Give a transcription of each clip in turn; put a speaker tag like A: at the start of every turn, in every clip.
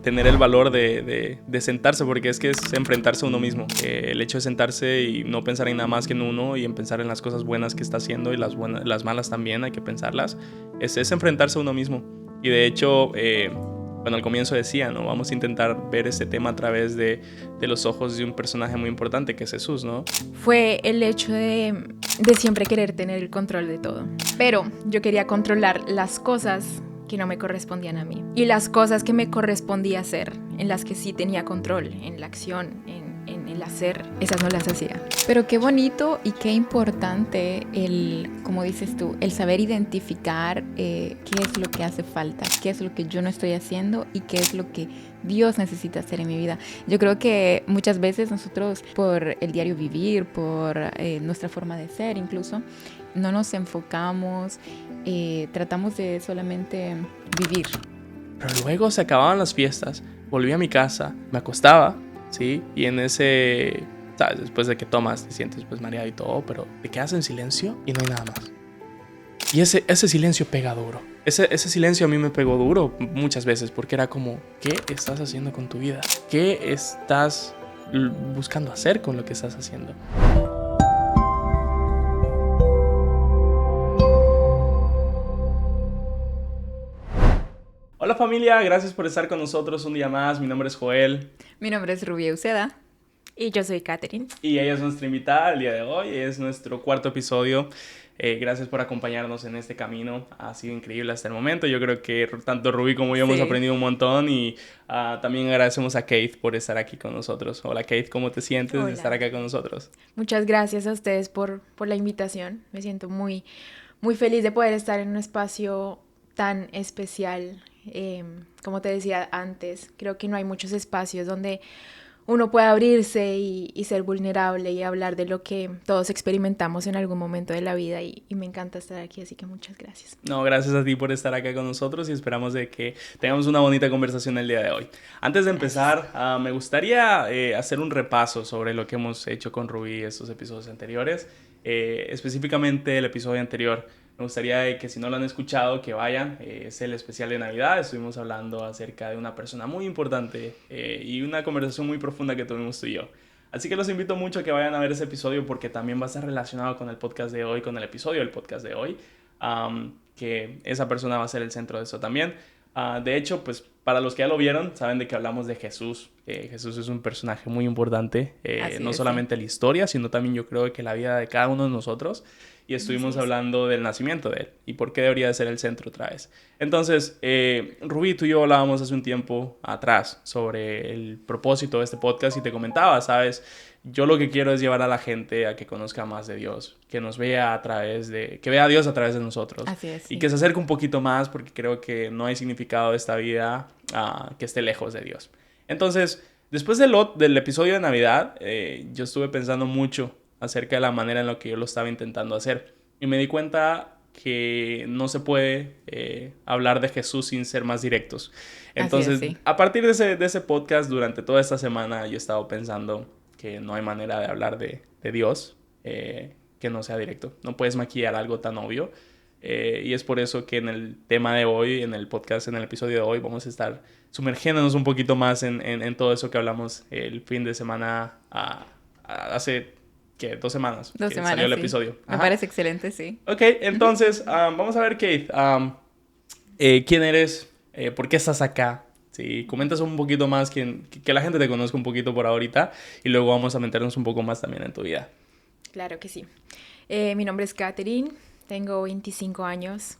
A: tener el valor de sentarse, porque es que es enfrentarse a uno mismo. El hecho de sentarse y no pensar en nada más que en uno y en pensar en las cosas buenas que está haciendo y las malas también hay que pensarlas, es enfrentarse a uno mismo. Y de hecho, bueno, al comienzo decía, ¿no? Vamos a intentar ver este tema a través de los ojos de un personaje muy importante que es Jesús, ¿no?
B: Fue el hecho de siempre querer tener el control de todo. Pero yo quería controlar las cosas que no me correspondían a mí. Y las cosas que me correspondía hacer, en las que sí tenía control, en la acción, en el hacer, esas no las hacía.
C: Pero qué bonito y qué importante como dices tú, el saber identificar qué es lo que hace falta, qué es lo que yo no estoy haciendo y qué es lo que Dios necesita hacer en mi vida. Yo creo que muchas veces nosotros, por el diario vivir, por nuestra forma de ser incluso, no nos enfocamos, tratamos de solamente vivir.
A: Pero luego se acababan las fiestas, volví a mi casa, me acostaba, ¿sí? Y en ese, ¿sabes? Después de que tomas, te sientes pues mareado y todo, pero te quedas en silencio y no hay nada más. Y ese silencio pega duro. Ese silencio a mí me pegó duro muchas veces, porque era como, ¿qué estás haciendo con tu vida? ¿Qué estás buscando hacer con lo que estás haciendo? Hola familia, gracias por estar con nosotros un día más. Mi nombre es Joel.
C: Mi nombre es Rubia Uceda.
B: Y yo soy Catherine.
A: Y ella es nuestra invitada el día de hoy. Es nuestro cuarto episodio. Gracias por acompañarnos en este camino. Ha sido increíble hasta el momento. Yo creo que tanto Ruby como yo hemos aprendido un montón. Y también agradecemos a Kate por estar aquí con nosotros. Hola Kate, ¿cómo te sientes de estar acá con nosotros?
B: Muchas gracias a ustedes por la invitación. Me siento muy, muy feliz de poder estar en un espacio tan especial. Como te decía antes, creo que no hay muchos espacios donde uno puede abrirse y ser vulnerable y hablar de lo que todos experimentamos en algún momento de la vida y me encanta estar aquí, así que muchas gracias.
A: No, gracias a ti por estar acá con nosotros y esperamos de que tengamos una bonita conversación el día de hoy. Antes de empezar, me gustaría hacer un repaso sobre lo que hemos hecho con Rubí estos episodios anteriores, específicamente el episodio anterior. Me gustaría que si no lo han escuchado, que vayan. Es el especial de Navidad. Estuvimos hablando acerca de una persona muy importante y una conversación muy profunda que tuvimos tú y yo. Así que los invito mucho a que vayan a ver ese episodio porque también va a estar relacionado con el podcast de hoy, con el episodio del podcast de hoy. Que esa persona va a ser el centro de eso también. De hecho, pues para los que ya lo vieron, saben de que hablamos de Jesús. Jesús es un personaje muy importante, no solamente la historia, sino también yo creo que la vida de cada uno de nosotros. Y estuvimos hablando del nacimiento de él y por qué debería de ser el centro otra vez. Entonces, Rubí, tú y yo hablábamos hace un tiempo atrás sobre el propósito de este podcast y te comentaba, ¿sabes? Yo lo que quiero es llevar a la gente a que conozca más de Dios, que nos vea que vea a Dios a través de nosotros.
C: Así es, sí.
A: Y que se acerque un poquito más porque creo que no hay significado de esta vida que esté lejos de Dios. Entonces, después del episodio de Navidad, yo estuve pensando mucho acerca de la manera en la que yo lo estaba intentando hacer. Y me di cuenta que no se puede hablar de Jesús sin ser más directos. Entonces,
C: sí.
A: a partir de ese podcast, durante toda esta semana, yo he estado pensando que no hay manera de hablar de Dios que no sea directo. No puedes maquillar algo tan obvio. Y es por eso que en el tema de hoy, en el podcast, en el episodio de hoy, vamos a estar sumergiéndonos un poquito más en todo eso que hablamos el fin de semana hace... ¿Qué? 2 semanas.
C: 2 semanas,
A: salió el
C: sí.
A: episodio.
C: Me parece excelente, sí.
A: Ok, entonces, vamos a ver, Kate. ¿Quién eres? ¿Por qué estás acá? Sí, comentas un poquito más, que la gente te conozca un poquito por ahorita. Y luego vamos a meternos un poco más también en tu vida.
B: Claro que sí. Mi nombre es Catherine, tengo 25 años.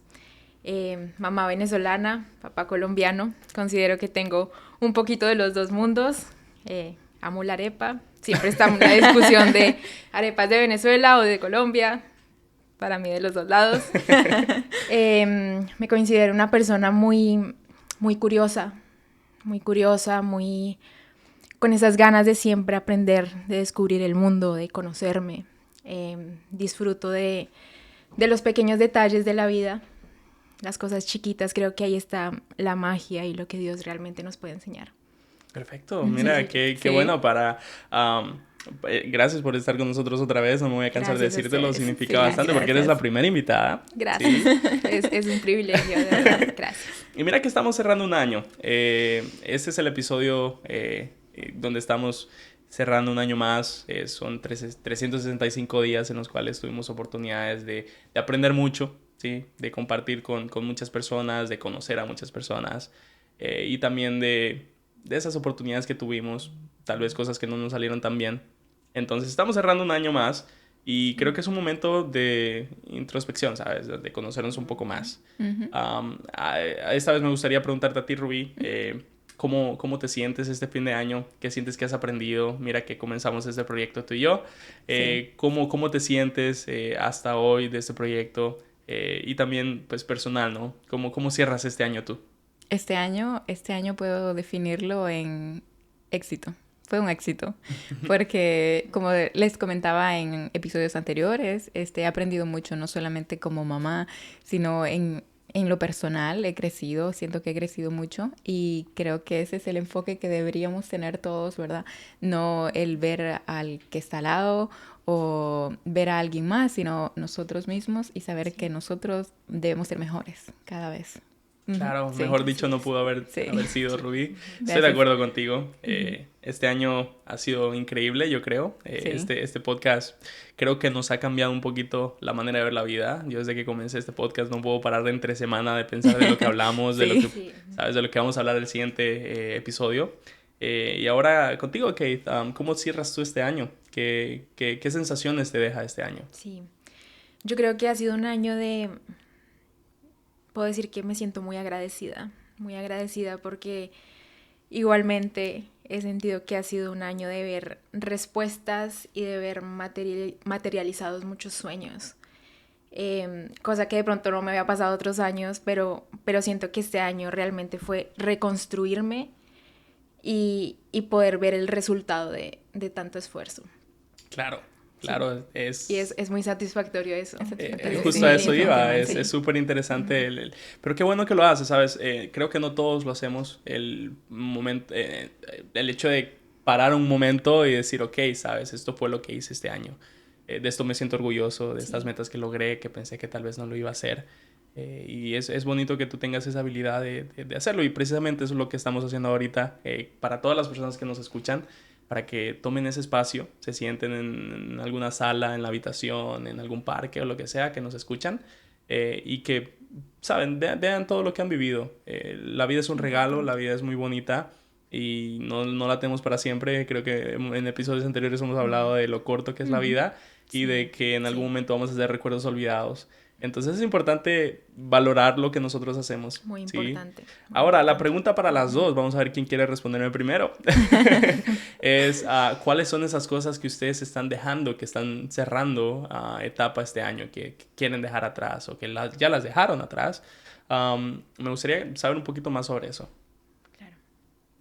B: Mamá venezolana, papá colombiano. Considero que tengo un poquito de los dos mundos. Amo la arepa. Siempre está una discusión de arepas de Venezuela o de Colombia. Para mí de los dos lados. Me considero una persona muy, muy curiosa, muy con esas ganas de siempre aprender, de descubrir el mundo, de conocerme. Disfruto de los pequeños detalles de la vida, las cosas chiquitas. Creo que ahí está la magia y lo que Dios realmente nos puede enseñar.
A: Perfecto, mira, qué bueno para Gracias por estar con nosotros otra vez, no me voy a cansar
B: Gracias a
A: de decírtelo,
B: ustedes.
A: significa
B: Sí,
A: bastante porque eres
C: gracias.
A: la primera invitada.
B: Gracias.
A: Sí.
B: Es un privilegio, de verdad. Gracias.
A: Y mira que estamos cerrando un año. Este es el episodio donde estamos cerrando un año más. Son 365 días en los cuales tuvimos oportunidades de aprender mucho, ¿sí? De compartir con muchas personas, de conocer a muchas personas y también de esas oportunidades que tuvimos, tal vez cosas que no nos salieron tan bien. Entonces estamos cerrando un año más y creo que es un momento de introspección, ¿sabes? De conocernos un poco más.
C: Ujú.
A: Esta vez me gustaría preguntarte a ti, Rubí, ¿cómo te sientes este fin de año? ¿Qué sientes que has aprendido? Mira que comenzamos este proyecto tú y yo.
C: Sí.
A: ¿Cómo te sientes hasta hoy de este proyecto? Y también, pues, personal, ¿no? ¿Cómo cierras este año tú?
C: Este año puedo definirlo en éxito. Fue un éxito, porque como les comentaba en episodios anteriores, he aprendido mucho, no solamente como mamá, sino en lo personal he crecido, siento que he crecido mucho y creo que ese es el enfoque que deberíamos tener todos, ¿verdad? No el ver al que está al lado o ver a alguien más, sino nosotros mismos y saber que nosotros debemos ser mejores cada vez. Ujú,
A: Claro,
C: sí,
A: mejor dicho
B: así
A: no
B: es.
A: pudo haber
C: sí.
A: sido, Rubí. Estoy de
C: Gracias.
A: acuerdo contigo.
C: Ujú.
A: Este año ha sido increíble, yo creo.
C: Sí.
A: Este podcast creo que nos ha cambiado un poquito la manera de ver la vida. Yo desde que comencé este podcast no puedo parar de entre semana de pensar de lo que hablamos, de lo
C: Sí.
A: que,
B: Sí.
A: ¿sabes? De lo que vamos a hablar el siguiente episodio. Y ahora contigo, Kate, ¿cómo cierras tú este año? ¿Qué sensaciones te deja este año?
B: Sí. Yo creo que ha sido un año de... Puedo decir que me siento muy agradecida porque igualmente he sentido que ha sido un año de ver respuestas y de ver materializados muchos sueños. Cosa que de pronto no me había pasado otros años, pero siento que este año realmente fue reconstruirme y poder ver el resultado de tanto esfuerzo.
A: Claro,
B: Sí.
A: claro,
B: Y es muy satisfactorio eso.
C: Es satisfactorio,
A: justo
C: sí,
A: a eso iba,
C: definitivamente.
A: es súper interesante. Pero qué bueno que lo haces, ¿sabes? Creo que no todos lo hacemos. El hecho de parar un momento y decir, ok, ¿sabes? Esto fue lo que hice este año. De esto me siento orgulloso, de estas
B: Sí.
A: metas que logré, que pensé que tal vez no lo iba a hacer. Y es bonito que tú tengas esa habilidad de hacerlo. Y precisamente eso es lo que estamos haciendo ahorita para todas las personas que nos escuchan, para que tomen ese espacio, se sienten en alguna sala, en la habitación, en algún parque o lo que sea, que nos escuchan y que, saben, vean todo lo que han vivido. La vida es un regalo, la vida es muy bonita y no la tenemos para siempre. Creo que en episodios anteriores hemos hablado de lo corto que es la vida y
B: Sí,
A: de que en algún
B: sí.
A: momento vamos a hacer recuerdos olvidados. Entonces es importante valorar lo que nosotros hacemos,
B: Muy
A: ¿sí?
B: importante. Muy
A: Ahora, la
B: importante.
A: pregunta para las dos, vamos a ver quién quiere responderme primero, es ¿cuáles son esas cosas que ustedes están dejando, que están cerrando etapa este año, que quieren dejar atrás o que ya las dejaron atrás? Me gustaría saber un poquito más sobre eso.
B: Claro.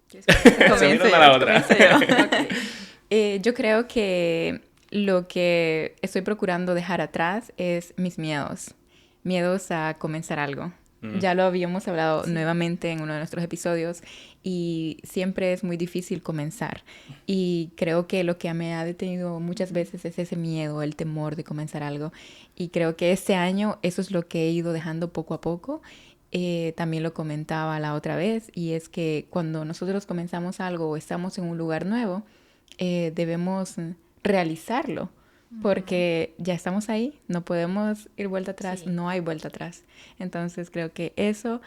B: ¿Quieres que
A: Se
C: Comienzo
A: unieron a
C: yo,
A: la otra.
C: comienzo yo.
B: Ok.
C: Yo creo que lo que estoy procurando dejar atrás es mis miedos. Miedos a comenzar algo. Ya lo habíamos hablado
B: Sí.
C: nuevamente en uno de nuestros episodios y siempre es muy difícil comenzar. Y creo que lo que me ha detenido muchas veces es ese miedo, el temor de comenzar algo. Y creo que este año eso es lo que he ido dejando poco a poco. También lo comentaba la otra vez y es que cuando nosotros comenzamos algo o estamos en un lugar nuevo, debemos realizarlo porque ya estamos ahí, no podemos ir vuelta atrás,
B: Sí.
C: no hay vuelta atrás. Entonces creo que eso,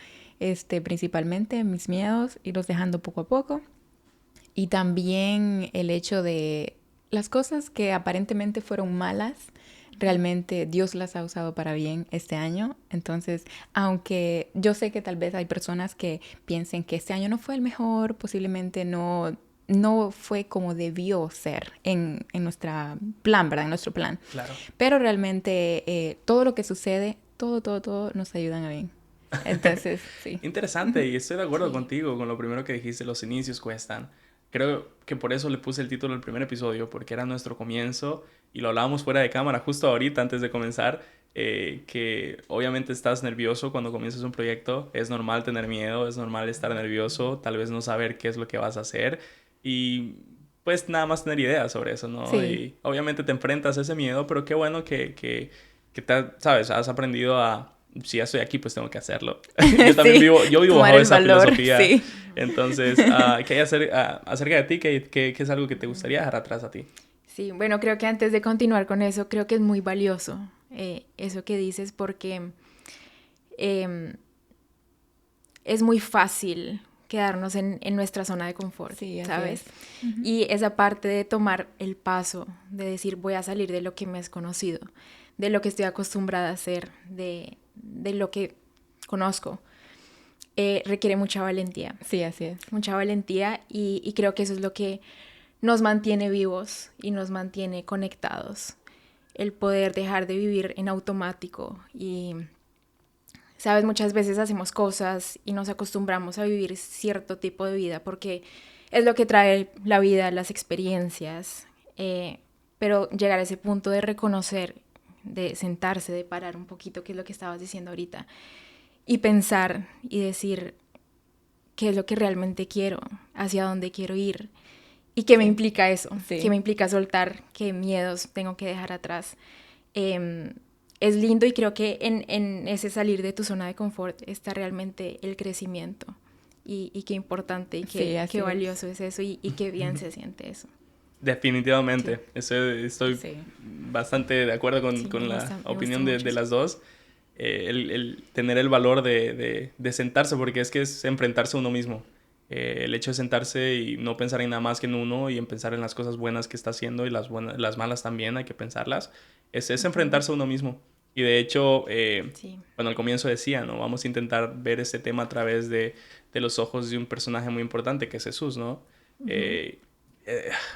C: principalmente mis miedos, irlos dejando poco a poco y también el hecho de las cosas que aparentemente fueron malas, realmente Dios las ha usado para bien este año. Entonces, aunque yo sé que tal vez hay personas que piensen que este año no fue el mejor, posiblemente no fue como debió ser en nuestra plan, ¿verdad? En nuestro plan.
A: Claro.
C: Pero realmente todo lo que sucede, todo nos ayudan a bien. Entonces, sí.
A: Interesante, y estoy de acuerdo
B: Sí.
A: contigo con lo primero que dijiste, los inicios cuestan. Creo que por eso le puse el título del primer episodio, porque era nuestro comienzo y lo hablábamos fuera de cámara justo ahorita antes de comenzar, que obviamente estás nervioso cuando comienzas un proyecto, es normal tener miedo, es normal estar nervioso, tal vez no saber qué es lo que vas a hacer y pues nada más tener ideas sobre eso, ¿no?
C: Sí.
A: Y obviamente te enfrentas a ese miedo, pero qué bueno que ¿sabes? Has aprendido a, si ya estoy aquí, pues tengo que hacerlo. Yo también
C: Sí,
A: yo vivo
C: tomar
A: bajo
C: el
A: esa
C: valor,
A: filosofía.
C: sí.
A: Entonces, ¿qué hay acerca de ti? ¿Qué es algo que te gustaría dejar atrás a ti?
B: Sí, bueno, creo que antes de continuar con eso, creo que es muy valioso eso que dices porque em, es muy fácil quedarnos en nuestra zona de confort,
C: Sí, así
B: ¿sabes?
C: es. Ujú.
B: Y esa parte de tomar el paso, de decir voy a salir de lo que me es conocido, de lo que estoy acostumbrada a hacer, de lo que conozco, requiere mucha valentía.
C: Sí, así es.
B: Mucha valentía y creo que eso es lo que nos mantiene vivos y nos mantiene conectados. El poder dejar de vivir en automático y, sabes, muchas veces hacemos cosas y nos acostumbramos a vivir cierto tipo de vida porque es lo que trae la vida, las experiencias, pero llegar a ese punto de reconocer, de sentarse, de parar un poquito, que es lo que estabas diciendo ahorita, y pensar y decir qué es lo que realmente quiero, hacia dónde quiero ir y qué me implica eso,
C: Sí.
B: qué me implica soltar, qué miedos tengo que dejar atrás. Es lindo y creo que en ese salir de tu zona de confort está realmente el crecimiento y qué importante y
C: Sí, así
B: qué
C: es.
B: valioso es eso y qué bien se siente eso.
A: Definitivamente. Estoy
C: Sí.
A: bastante de acuerdo
B: Sí,
A: con
B: me
A: la
B: gusta
A: opinión
B: mucho
A: de
B: eso.
A: las dos. El tener el valor de sentarse, porque es que es enfrentarse a uno mismo. El hecho de sentarse y no pensar en nada más que en uno y en pensar en las cosas buenas que está haciendo y las malas también, hay que pensarlas. Es enfrentarse a uno mismo. Y de hecho,
B: Sí.
A: bueno, al comienzo decía, ¿no? Vamos a intentar ver este tema a través de los ojos de un personaje muy importante que es Jesús, ¿no? Eh,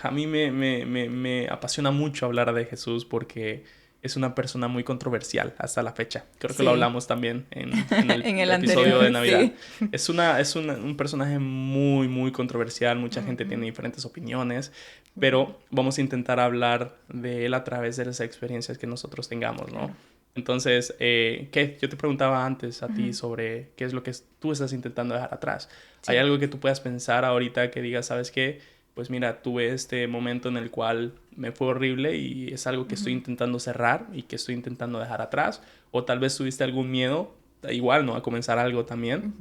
A: a mí me apasiona mucho hablar de Jesús porque es una persona muy controversial hasta la fecha. Creo que lo
C: Sí.
A: hablamos también en el
C: En el
A: episodio de
C: anterior,
A: Navidad.
C: sí.
A: Un personaje muy, muy controversial. Mucha gente tiene diferentes opiniones, pero vamos a intentar hablar de él a través de las experiencias que nosotros tengamos, ¿no?
B: Claro.
A: Entonces, ¿qué? Yo te preguntaba antes a ti sobre qué es lo que tú estás intentando dejar atrás.
B: Sí.
A: ¿Hay algo que tú puedas pensar ahorita que digas, ¿sabes qué? Pues mira, tuve este momento en el cual me fue horrible y es algo que estoy intentando cerrar y que estoy intentando dejar atrás. O tal vez tuviste algún miedo, igual, ¿no? A comenzar algo también.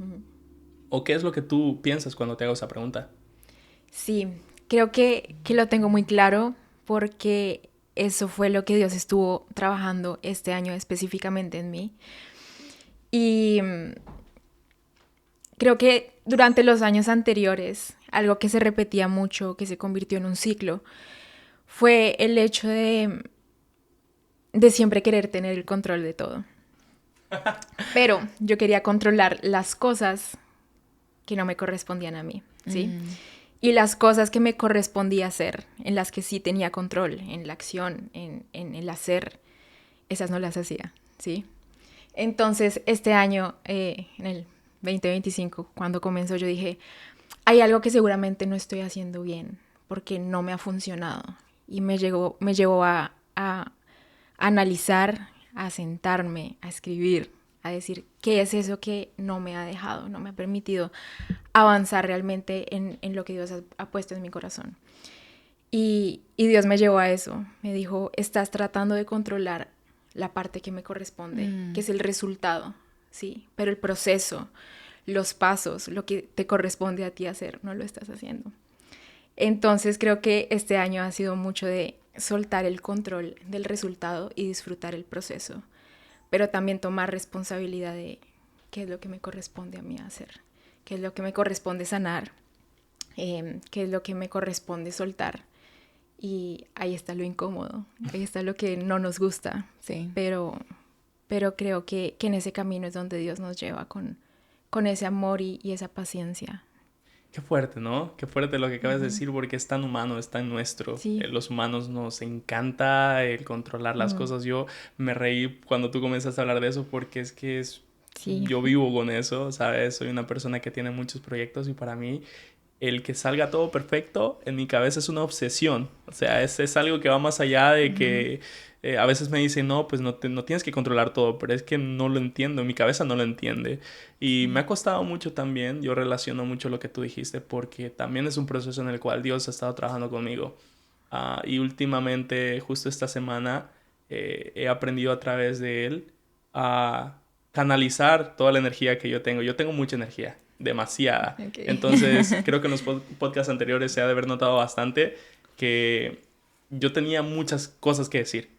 A: ¿O qué es lo que tú piensas cuando te hago esa pregunta?
B: Sí, creo que lo tengo muy claro porque eso fue lo que Dios estuvo trabajando este año específicamente en mí. Y creo que durante los años anteriores, algo que se repetía mucho, que se convirtió en un ciclo, fue el hecho de siempre querer tener el control de todo. Pero yo quería controlar las cosas que no me correspondían a mí, ¿sí? Y las cosas que me correspondía hacer, en las que sí tenía control, en la acción, en el hacer, esas no las hacía, ¿sí? Entonces, este año, en el 2025, cuando comenzó, yo dije, hay algo que seguramente no estoy haciendo bien, porque no me ha funcionado. Y me llevó a analizar, a sentarme, a escribir, a decir, ¿qué es eso que no me ha dejado, no me ha permitido avanzar realmente en lo que Dios ha puesto en mi corazón? Y Dios me llevó a eso, me dijo, estás tratando de controlar la parte que me corresponde, que es el resultado, ¿sí? Pero el proceso, los pasos, lo que te corresponde a ti hacer, no lo estás haciendo. Entonces creo que este año ha sido mucho de soltar el control del resultado y disfrutar el proceso, pero también tomar responsabilidad de qué es lo que me corresponde a mí hacer, qué es lo que me corresponde sanar, qué es lo que me corresponde soltar. Y ahí está lo incómodo, ahí está lo que no nos gusta,
C: Sí.
B: pero creo que en ese camino es donde Dios nos lleva con ese amor y esa paciencia.
A: Qué fuerte, ¿no? Qué fuerte lo que acabas de decir porque es tan humano, es tan nuestro.
B: Sí.
A: Los humanos nos encanta el controlar las cosas. Yo me reí cuando tú comenzaste a hablar de eso porque es que
B: Sí.
A: yo vivo con eso, ¿sabes? Soy una persona que tiene muchos proyectos y para mí el que salga todo perfecto, en mi cabeza es una obsesión. O sea, es algo que va más allá de que a veces me dicen, no, pues no tienes que controlar todo, pero es que no lo entiendo, mi cabeza no lo entiende. Y me ha costado mucho también, yo relaciono mucho lo que tú dijiste, porque también es un proceso en el cual Dios ha estado trabajando conmigo. Y últimamente, justo esta semana, he aprendido a través de él a canalizar toda la energía que yo tengo. Yo tengo mucha energía, demasiada.
C: Okay.
A: Entonces, creo que en los podcasts anteriores se ha de haber notado bastante que yo tenía muchas cosas que decir,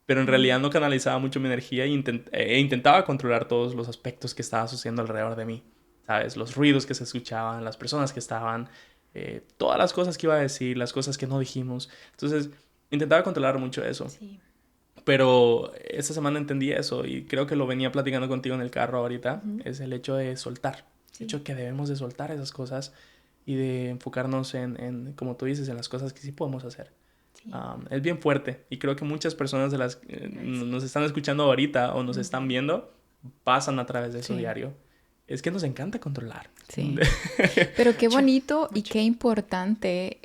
A: pero en realidad no canalizaba mucho mi energía e intentaba controlar todos los aspectos que estaba sucediendo alrededor de mí. ¿Sabes? Los ruidos que se escuchaban, las personas que estaban, todas las cosas que iba a decir, las cosas que no dijimos. Entonces, intentaba controlar mucho eso.
B: Sí.
A: Pero esta semana entendí eso y creo que lo venía platicando contigo en el carro ahorita. Es el hecho de soltar.
B: Sí.
A: El hecho que debemos de soltar esas cosas y de enfocarnos como tú dices, en las cosas que sí podemos hacer.
B: Sí.
A: Es bien fuerte y creo que muchas personas de las nos están escuchando ahorita o nos están viendo pasan a través de eso diario. Es que nos encanta controlar.
C: Sí. Pero qué bonito y qué importante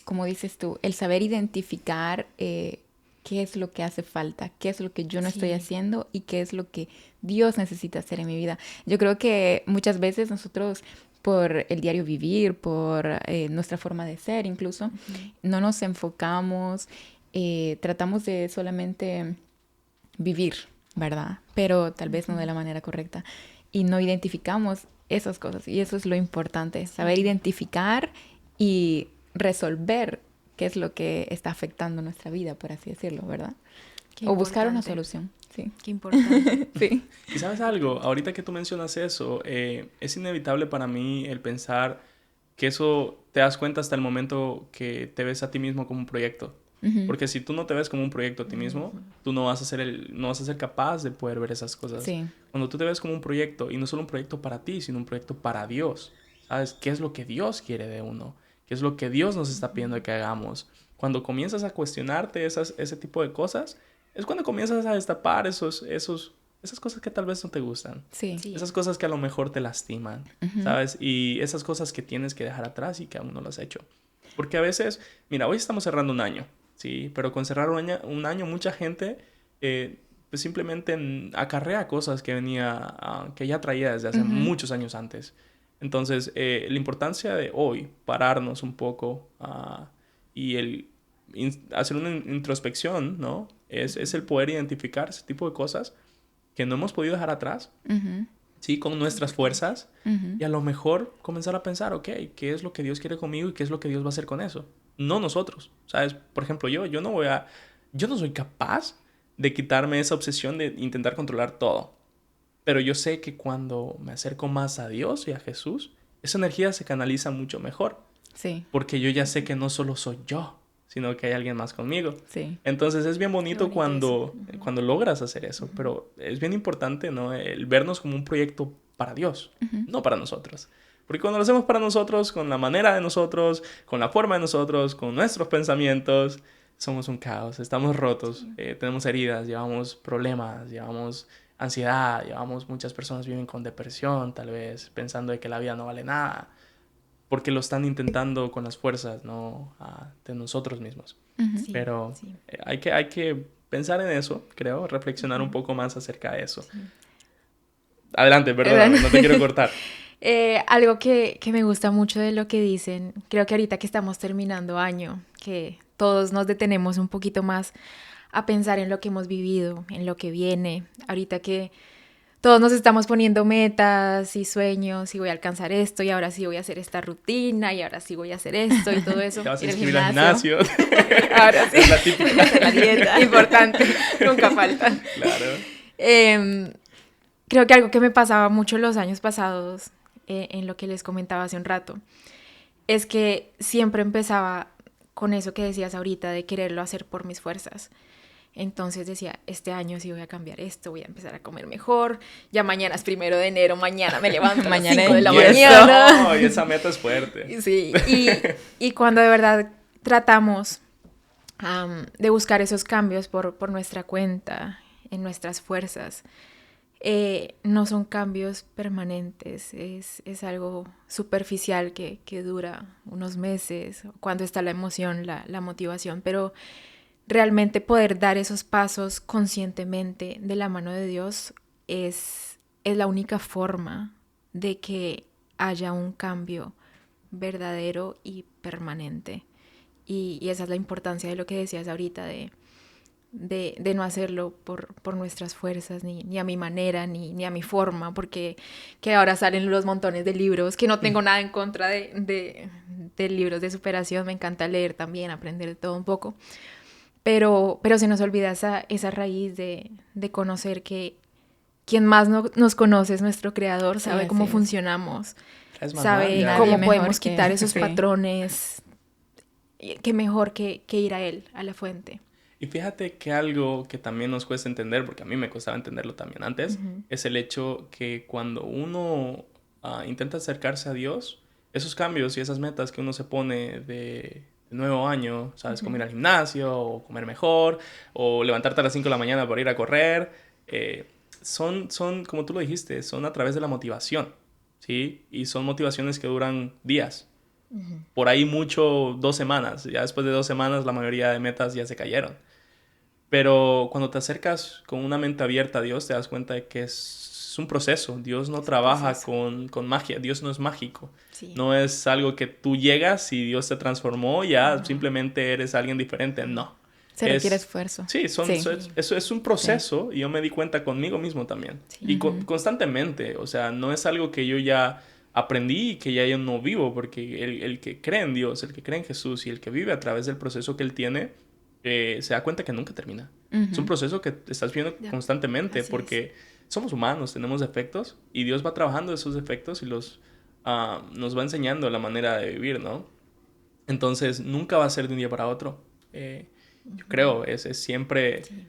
C: como dices tú, el saber identificar qué es lo que hace falta, qué es lo que yo no estoy haciendo y qué es lo que Dios necesita hacer en mi vida. Yo creo que muchas veces nosotros, por el diario vivir, por nuestra forma de ser incluso, no nos enfocamos, tratamos de solamente vivir, ¿verdad? Pero tal vez no de la manera correcta. Y no identificamos esas cosas. Y eso es lo importante, saber identificar y resolver qué es lo que está afectando nuestra vida, por así decirlo, ¿verdad? O buscar una solución. Sí.
B: Qué importante.
C: Sí.
A: Y sabes algo, ahorita que tú mencionas eso, es inevitable para mí el pensar que eso te das cuenta hasta el momento que te ves a ti mismo como un proyecto. Porque si tú no te ves como un proyecto a ti mismo, tú no vas a ser capaz de poder ver esas cosas.
C: Sí.
A: Cuando tú te ves como un proyecto, y no solo un proyecto para ti, sino un proyecto para Dios, ¿sabes? ¿Qué es lo que Dios quiere de uno? ¿Qué es lo que Dios nos está pidiendo que hagamos? Cuando comienzas a cuestionarte ese tipo de cosas, es cuando comienzas a destapar esas cosas que tal vez no te gustan.
C: Sí.
A: Esas cosas que a lo mejor te lastiman, ¿sabes? Y esas cosas que tienes que dejar atrás y que aún no lo has hecho. Porque a veces, mira, hoy estamos cerrando un año. Sí, pero con cerrar un año mucha gente pues simplemente acarrea cosas que que ya traía desde hace muchos años antes. Entonces, la importancia de hoy pararnos un poco y hacer una introspección, ¿no? Es el poder identificar ese tipo de cosas que no hemos podido dejar atrás, ¿sí? Con nuestras fuerzas y a lo mejor comenzar a pensar, ok, ¿qué es lo que Dios quiere conmigo y qué es lo que Dios va a hacer con eso? No nosotros, ¿sabes? Por ejemplo, yo no soy capaz de quitarme esa obsesión de intentar controlar todo. Pero yo sé que cuando me acerco más a Dios y a Jesús, esa energía se canaliza mucho mejor.
C: Sí.
A: Porque yo ya sé que no solo soy yo, sino que hay alguien más conmigo.
C: Sí.
A: Entonces es bien bonito cuando logras hacer eso. Pero es bien importante, ¿no? El vernos como un proyecto para Dios, no para nosotros. Porque cuando lo hacemos para nosotros, con la manera de nosotros, con la forma de nosotros, con nuestros pensamientos, somos un caos, estamos rotos, tenemos heridas, llevamos problemas, llevamos ansiedad, muchas personas viven con depresión, tal vez, pensando de que la vida no vale nada, porque lo están intentando con las fuerzas, ¿no? De nosotros mismos.
B: Sí,
A: Pero
B: sí.
A: Hay que pensar en eso, creo, reflexionar un poco más acerca de eso. Sí. Adelante, perdón, no te quiero cortar.
B: Algo que me gusta mucho de lo que dicen, creo que ahorita que estamos terminando año, que todos nos detenemos un poquito más a pensar en lo que hemos vivido, en lo que viene, ahorita que todos nos estamos poniendo metas y sueños y voy a alcanzar esto y ahora sí voy a hacer esta rutina y ahora sí voy a hacer esto y todo eso.
A: Te vas a inscribir al gimnasio.
B: Ahora sí.
A: Es la típica.
B: Hacer la dieta. Importante. Nunca falta.
A: Claro.
B: Creo que algo que me pasaba mucho los años pasados, en lo que les comentaba hace un rato, es que siempre empezaba con eso que decías ahorita de quererlo hacer por mis fuerzas. Entonces decía, este año sí voy a cambiar esto, voy a empezar a comer mejor, ya mañana es 1 de enero, mañana me levanto a las 5 de la mañana.
A: No, y esa meta es fuerte.
B: Sí, y cuando de verdad tratamos de buscar esos cambios por nuestra cuenta, en nuestras fuerzas, no son cambios permanentes, es algo superficial que dura unos meses, cuando está la emoción, la motivación, pero realmente poder dar esos pasos conscientemente de la mano de Dios es la única forma de que haya un cambio verdadero y permanente. Y esa es la importancia de lo que decías ahorita, de no hacerlo por nuestras fuerzas, ni a mi manera, ni a mi forma, porque que ahora salen los montones de libros, que no tengo nada en contra de libros de superación, me encanta leer también, aprender de todo un poco, pero se nos olvida esa raíz de conocer que quien más nos conoce es nuestro creador, sabe cómo funcionamos, sabe cómo podemos quitar esos patrones, que mejor que ir a él, a la fuente.
A: Y fíjate que algo que también nos cuesta entender, porque a mí me costaba entenderlo también antes, es el hecho que cuando uno intenta acercarse a Dios, esos cambios y esas metas que uno se pone de nuevo año, ¿sabes? Como ir al gimnasio, o comer mejor, o levantarte a las 5 de la mañana para ir a correr, son, como tú lo dijiste, son a través de la motivación, ¿sí? Y son motivaciones que duran días. Por ahí mucho 2 semanas. Ya después de 2 semanas la mayoría de metas ya se cayeron. Pero cuando te acercas con una mente abierta a Dios, te das cuenta de que es un proceso. Dios no trabaja con magia. Dios no es mágico. Sí. No es algo que tú llegas y Dios te transformó, ya simplemente eres alguien diferente. No.
C: Se requiere esfuerzo.
A: Sí, eso es un proceso, y yo me di cuenta conmigo mismo también. Sí. Y constantemente. O sea, no es algo que yo ya aprendí y que ya yo no vivo, porque el que cree en Dios, el que cree en Jesús y el que vive a través del proceso que Él tiene, se da cuenta que nunca termina. Es un proceso que estás viendo constantemente, porque somos humanos, tenemos defectos, y Dios va trabajando esos defectos y nos va enseñando la manera de vivir, ¿no? Entonces, nunca va a ser de un día para otro. Yo creo, es siempre... Sí.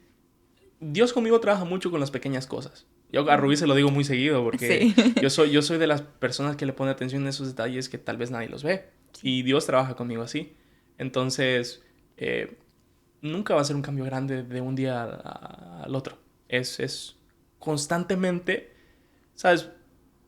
A: Dios conmigo trabaja mucho con las pequeñas cosas. Yo a Rubí se lo digo muy seguido, porque yo soy de las personas que le pone atención a esos detalles que tal vez nadie los ve. Sí. Y Dios trabaja conmigo así. Entonces, nunca va a ser un cambio grande de un día al otro. Es constantemente, ¿sabes?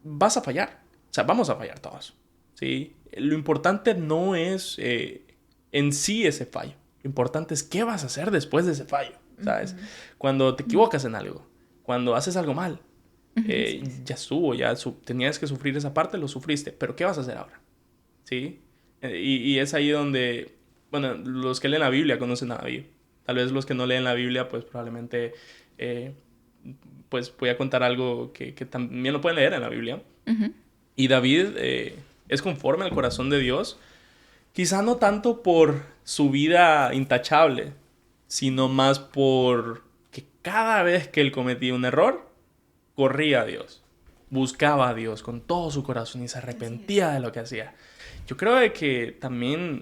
A: Vas a fallar. O sea, vamos a fallar todos, ¿sí? Lo importante no es en sí ese fallo. Lo importante es qué vas a hacer después de ese fallo, ¿sabes? Cuando te equivocas en algo, cuando haces algo mal, ya estuvo, tenías que sufrir esa parte, lo sufriste, pero ¿qué vas a hacer ahora? ¿Sí? Y es ahí donde, bueno, los que leen la Biblia conocen a David. Tal vez los que no leen la Biblia, pues probablemente, pues voy a contar algo que también lo pueden leer en la Biblia. Y David es conforme al corazón de Dios, quizá no tanto por su vida intachable, sino más por que cada vez que él cometía un error, corría a Dios, buscaba a Dios con todo su corazón y se arrepentía de lo que hacía. Yo creo de que también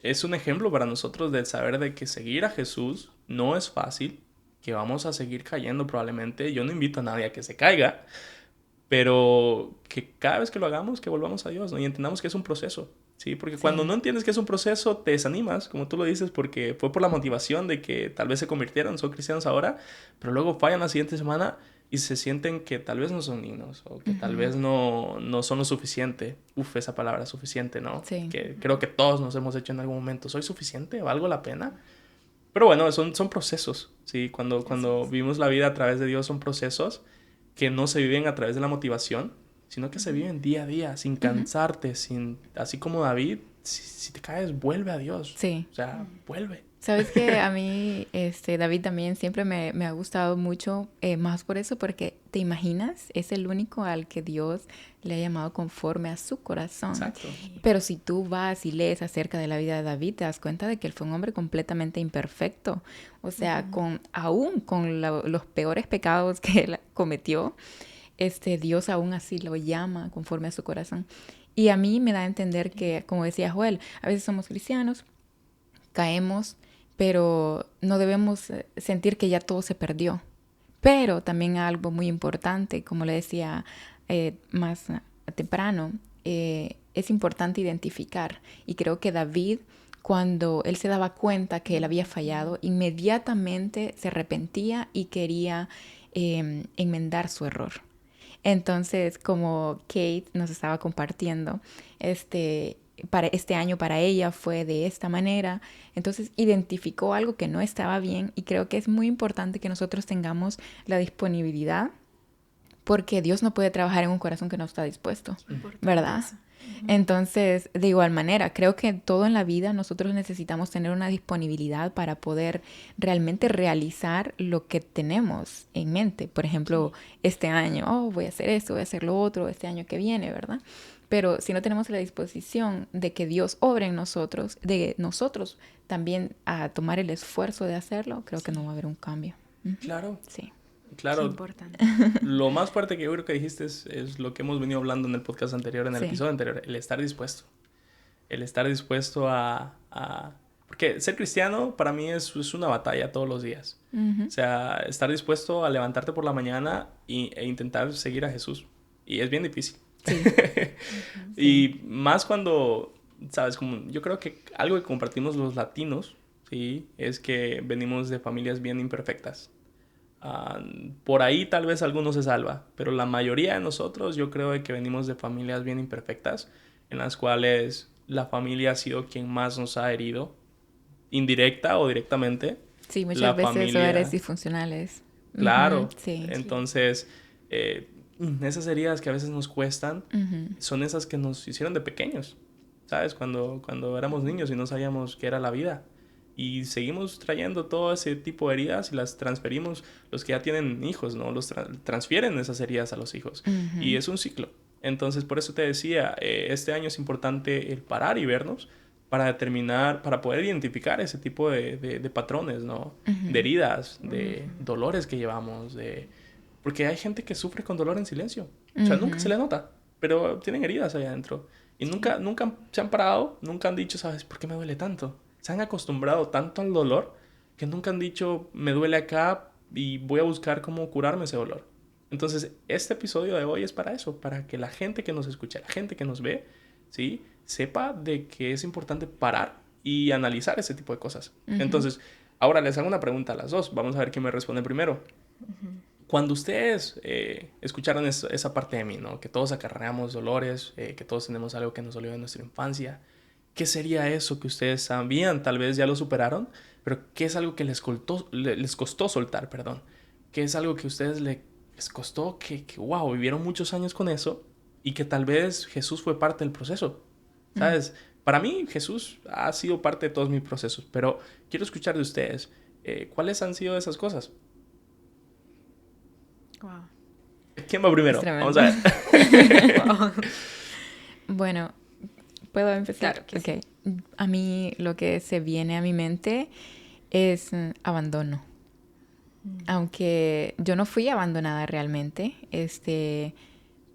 A: es un ejemplo para nosotros del saber de que seguir a Jesús no es fácil, que vamos a seguir cayendo probablemente. Yo no invito a nadie a que se caiga, pero que cada vez que lo hagamos, que volvamos a Dios, ¿no? Y entendamos que es un proceso, ¿sí? Porque cuando no entiendes que es un proceso, te desanimas, como tú lo dices, porque fue por la motivación de que tal vez se convirtieron, son cristianos ahora, pero luego fallan la siguiente semana y se sienten que tal vez no son dignos, o que tal vez no son lo suficiente. Esa palabra suficiente, ¿no? Sí. Que creo que todos nos hemos hecho en algún momento. ¿Soy suficiente? ¿Valgo la pena? Pero bueno, son procesos, ¿sí? Cuando vivimos la vida a través de Dios, son procesos que no se viven a través de la motivación, sino que se viven día a día, sin cansarte, así como David, si te caes, vuelve a Dios.
C: Sí.
A: O sea, vuelve.
C: Sabes que a mí, David también siempre me ha gustado mucho, más por eso, porque te imaginas, es el único al que Dios le ha llamado conforme a su corazón.
A: Exacto.
C: Pero si tú vas y lees acerca de la vida de David, te das cuenta de que él fue un hombre completamente imperfecto. O sea, aún con los peores pecados que él cometió, Dios aún así lo llama conforme a su corazón. Y a mí me da a entender que, como decía Joel, a veces somos cristianos, caemos, pero no debemos sentir que ya todo se perdió. Pero también algo muy importante, como le decía más temprano, es importante identificar. Y creo que David, cuando él se daba cuenta que él había fallado, inmediatamente se arrepentía y quería enmendar su error. Entonces, como Kate nos estaba compartiendo, para este año para ella fue de esta manera, entonces identificó algo que no estaba bien y creo que es muy importante que nosotros tengamos la disponibilidad porque Dios no puede trabajar en un corazón que no está dispuesto, ¿verdad? Entonces, de igual manera, creo que todo en la vida nosotros necesitamos tener una disponibilidad para poder realmente realizar lo que tenemos en mente. Por ejemplo, este año, voy a hacer esto, voy a hacer lo otro, este año que viene, ¿verdad? Pero si no tenemos la disposición de que Dios obre en nosotros, de nosotros también a tomar el esfuerzo de hacerlo, creo que no va a haber un cambio.
A: Claro.
C: Sí.
A: Claro,
B: Qué importante.
A: lo más fuerte que yo creo que dijiste es lo que hemos venido hablando en el podcast anterior, en el episodio anterior, el estar dispuesto. El estar dispuesto Porque ser cristiano para mí es una batalla todos los días. O sea, estar dispuesto a levantarte por la mañana e intentar seguir a Jesús. Y es bien difícil.
C: Sí.
A: Y más cuando, ¿sabes? Como yo creo que algo que compartimos los latinos, ¿sí? Es que venimos de familias bien imperfectas. Por ahí tal vez alguno se salva, pero la mayoría de nosotros yo creo que venimos de familias bien imperfectas, en las cuales la familia ha sido quien más nos ha herido, indirecta o directamente.
C: Sí, muchas veces hogares disfuncionales.
A: Claro,
C: sí.
A: Entonces esas heridas que a veces nos cuestan son esas que nos hicieron de pequeños, ¿sabes? Cuando éramos niños y no sabíamos qué era la vida. Y seguimos trayendo todo ese tipo de heridas y las transferimos. Los que ya tienen hijos, ¿no? Los transfieren esas heridas a los hijos. Y es un ciclo. Entonces, por eso te decía, este año es importante el parar y vernos para determinar, para poder identificar ese tipo de patrones, ¿no? De heridas, de dolores que llevamos, porque hay gente que sufre con dolor en silencio. O sea, nunca se le nota, pero tienen heridas allá adentro. Y nunca se han parado, nunca han dicho, ¿sabes por qué me duele tanto? Se han acostumbrado tanto al dolor que nunca han dicho, me duele acá y voy a buscar cómo curarme ese dolor. Entonces, este episodio de hoy es para eso, para que la gente que nos escucha, la gente que nos ve, ¿sí? Sepa de que es importante parar y analizar ese tipo de cosas. Entonces, ahora les hago una pregunta a las dos. Vamos a ver quién me responde primero. Cuando ustedes escucharon esa parte de mí, ¿no? Que todos acarreamos dolores, que todos tenemos algo que nos dolió en nuestra infancia. ¿Qué sería eso que ustedes sabían? Tal vez ya lo superaron, pero ¿qué es algo que les costó soltar, perdón? ¿Qué es algo que a ustedes les costó que, wow, vivieron muchos años con eso y que tal vez Jesús fue parte del proceso? ¿Sabes? Para mí Jesús ha sido parte de todos mis procesos, pero quiero escuchar de ustedes. ¿Cuáles han sido esas cosas?
B: Wow.
A: ¿Quién va primero? Vamos a ver.
C: Wow. Bueno, ¿puedo empezar?
B: Claro que sí.
C: A mí lo que se viene a mi mente es abandono. Aunque yo no fui abandonada realmente,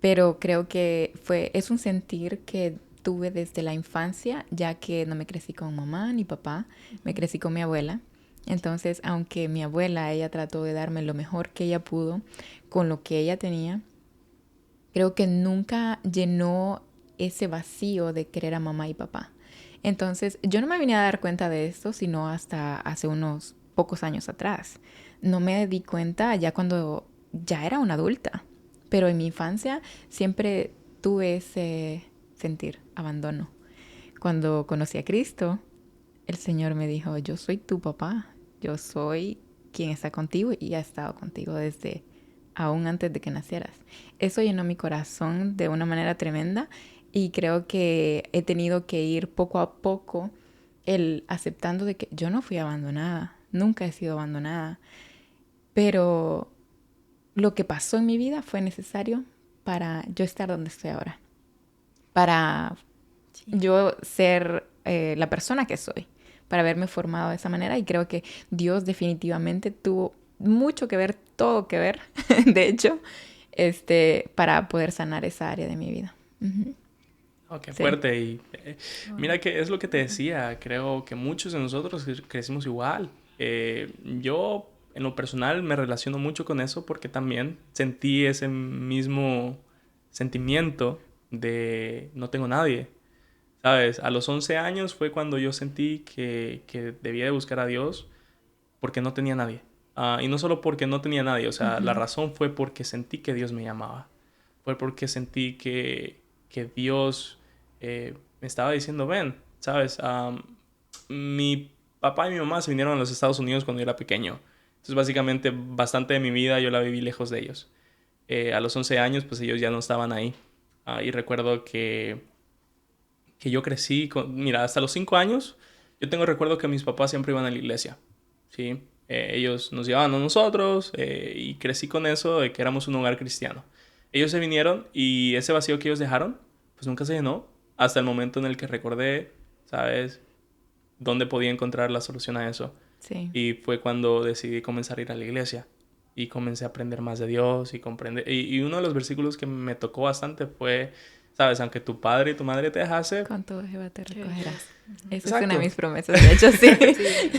C: pero creo que es un sentir que tuve desde la infancia, ya que no me crecí con mamá ni papá, me crecí con mi abuela. Entonces, aunque mi abuela, ella trató de darme lo mejor que ella pudo con lo que ella tenía, creo que nunca llenó ese vacío de querer a mamá y papá. Entonces, yo no me vine a dar cuenta de esto, sino hasta hace unos pocos años atrás. No me di cuenta ya cuando ya era una adulta, pero en mi infancia siempre tuve ese sentir, abandono. Cuando conocí a Cristo, el Señor me dijo, yo soy tu papá, yo soy quien está contigo y ha estado contigo desde aún antes de que nacieras. Eso llenó mi corazón de una manera tremenda y creo que he tenido que ir poco a poco aceptando de que yo no fui abandonada, nunca he sido abandonada, pero lo que pasó en mi vida fue necesario para yo estar donde estoy ahora, para yo ser la persona que soy, para haberme formado de esa manera, y creo que Dios definitivamente tuvo mucho que ver, todo que ver, de hecho, para poder sanar esa área de mi vida.
A: Oh, qué fuerte. Y mira que es lo que te decía, creo que muchos de nosotros crecimos igual. Yo en lo personal me relaciono mucho con eso porque también sentí ese mismo sentimiento de no tengo nadie. ¿Sabes? A los 11 años fue cuando yo sentí que debía de buscar a Dios porque no tenía nadie. Y no solo porque no tenía nadie, o sea, la razón fue porque sentí que Dios me llamaba. Fue porque sentí que Dios me estaba diciendo, ven, ¿sabes? Mi papá y mi mamá se vinieron a los Estados Unidos cuando yo era pequeño. Entonces, básicamente, bastante de mi vida yo la viví lejos de ellos. A los 11 años, pues ellos ya no estaban ahí. Y recuerdo que yo crecí mira, hasta los 5 años, yo tengo recuerdo que mis papás siempre iban a la iglesia, ¿sí? Ellos nos llevaban a nosotros y crecí con eso de que éramos un hogar cristiano. Ellos se vinieron y ese vacío que ellos dejaron, pues nunca se llenó hasta el momento en el que recordé, ¿sabes? Dónde podía encontrar la solución a eso.
C: Sí.
A: Y fue cuando decidí comenzar a ir a la iglesia y comencé a aprender más de Dios y comprender. Y uno de los versículos que me tocó bastante fue, ¿sabes? Aunque tu padre y tu madre te dejase,
C: Con todo Jehová te recogerás. Esa
A: Exacto.
C: es una de mis promesas, de hecho, sí.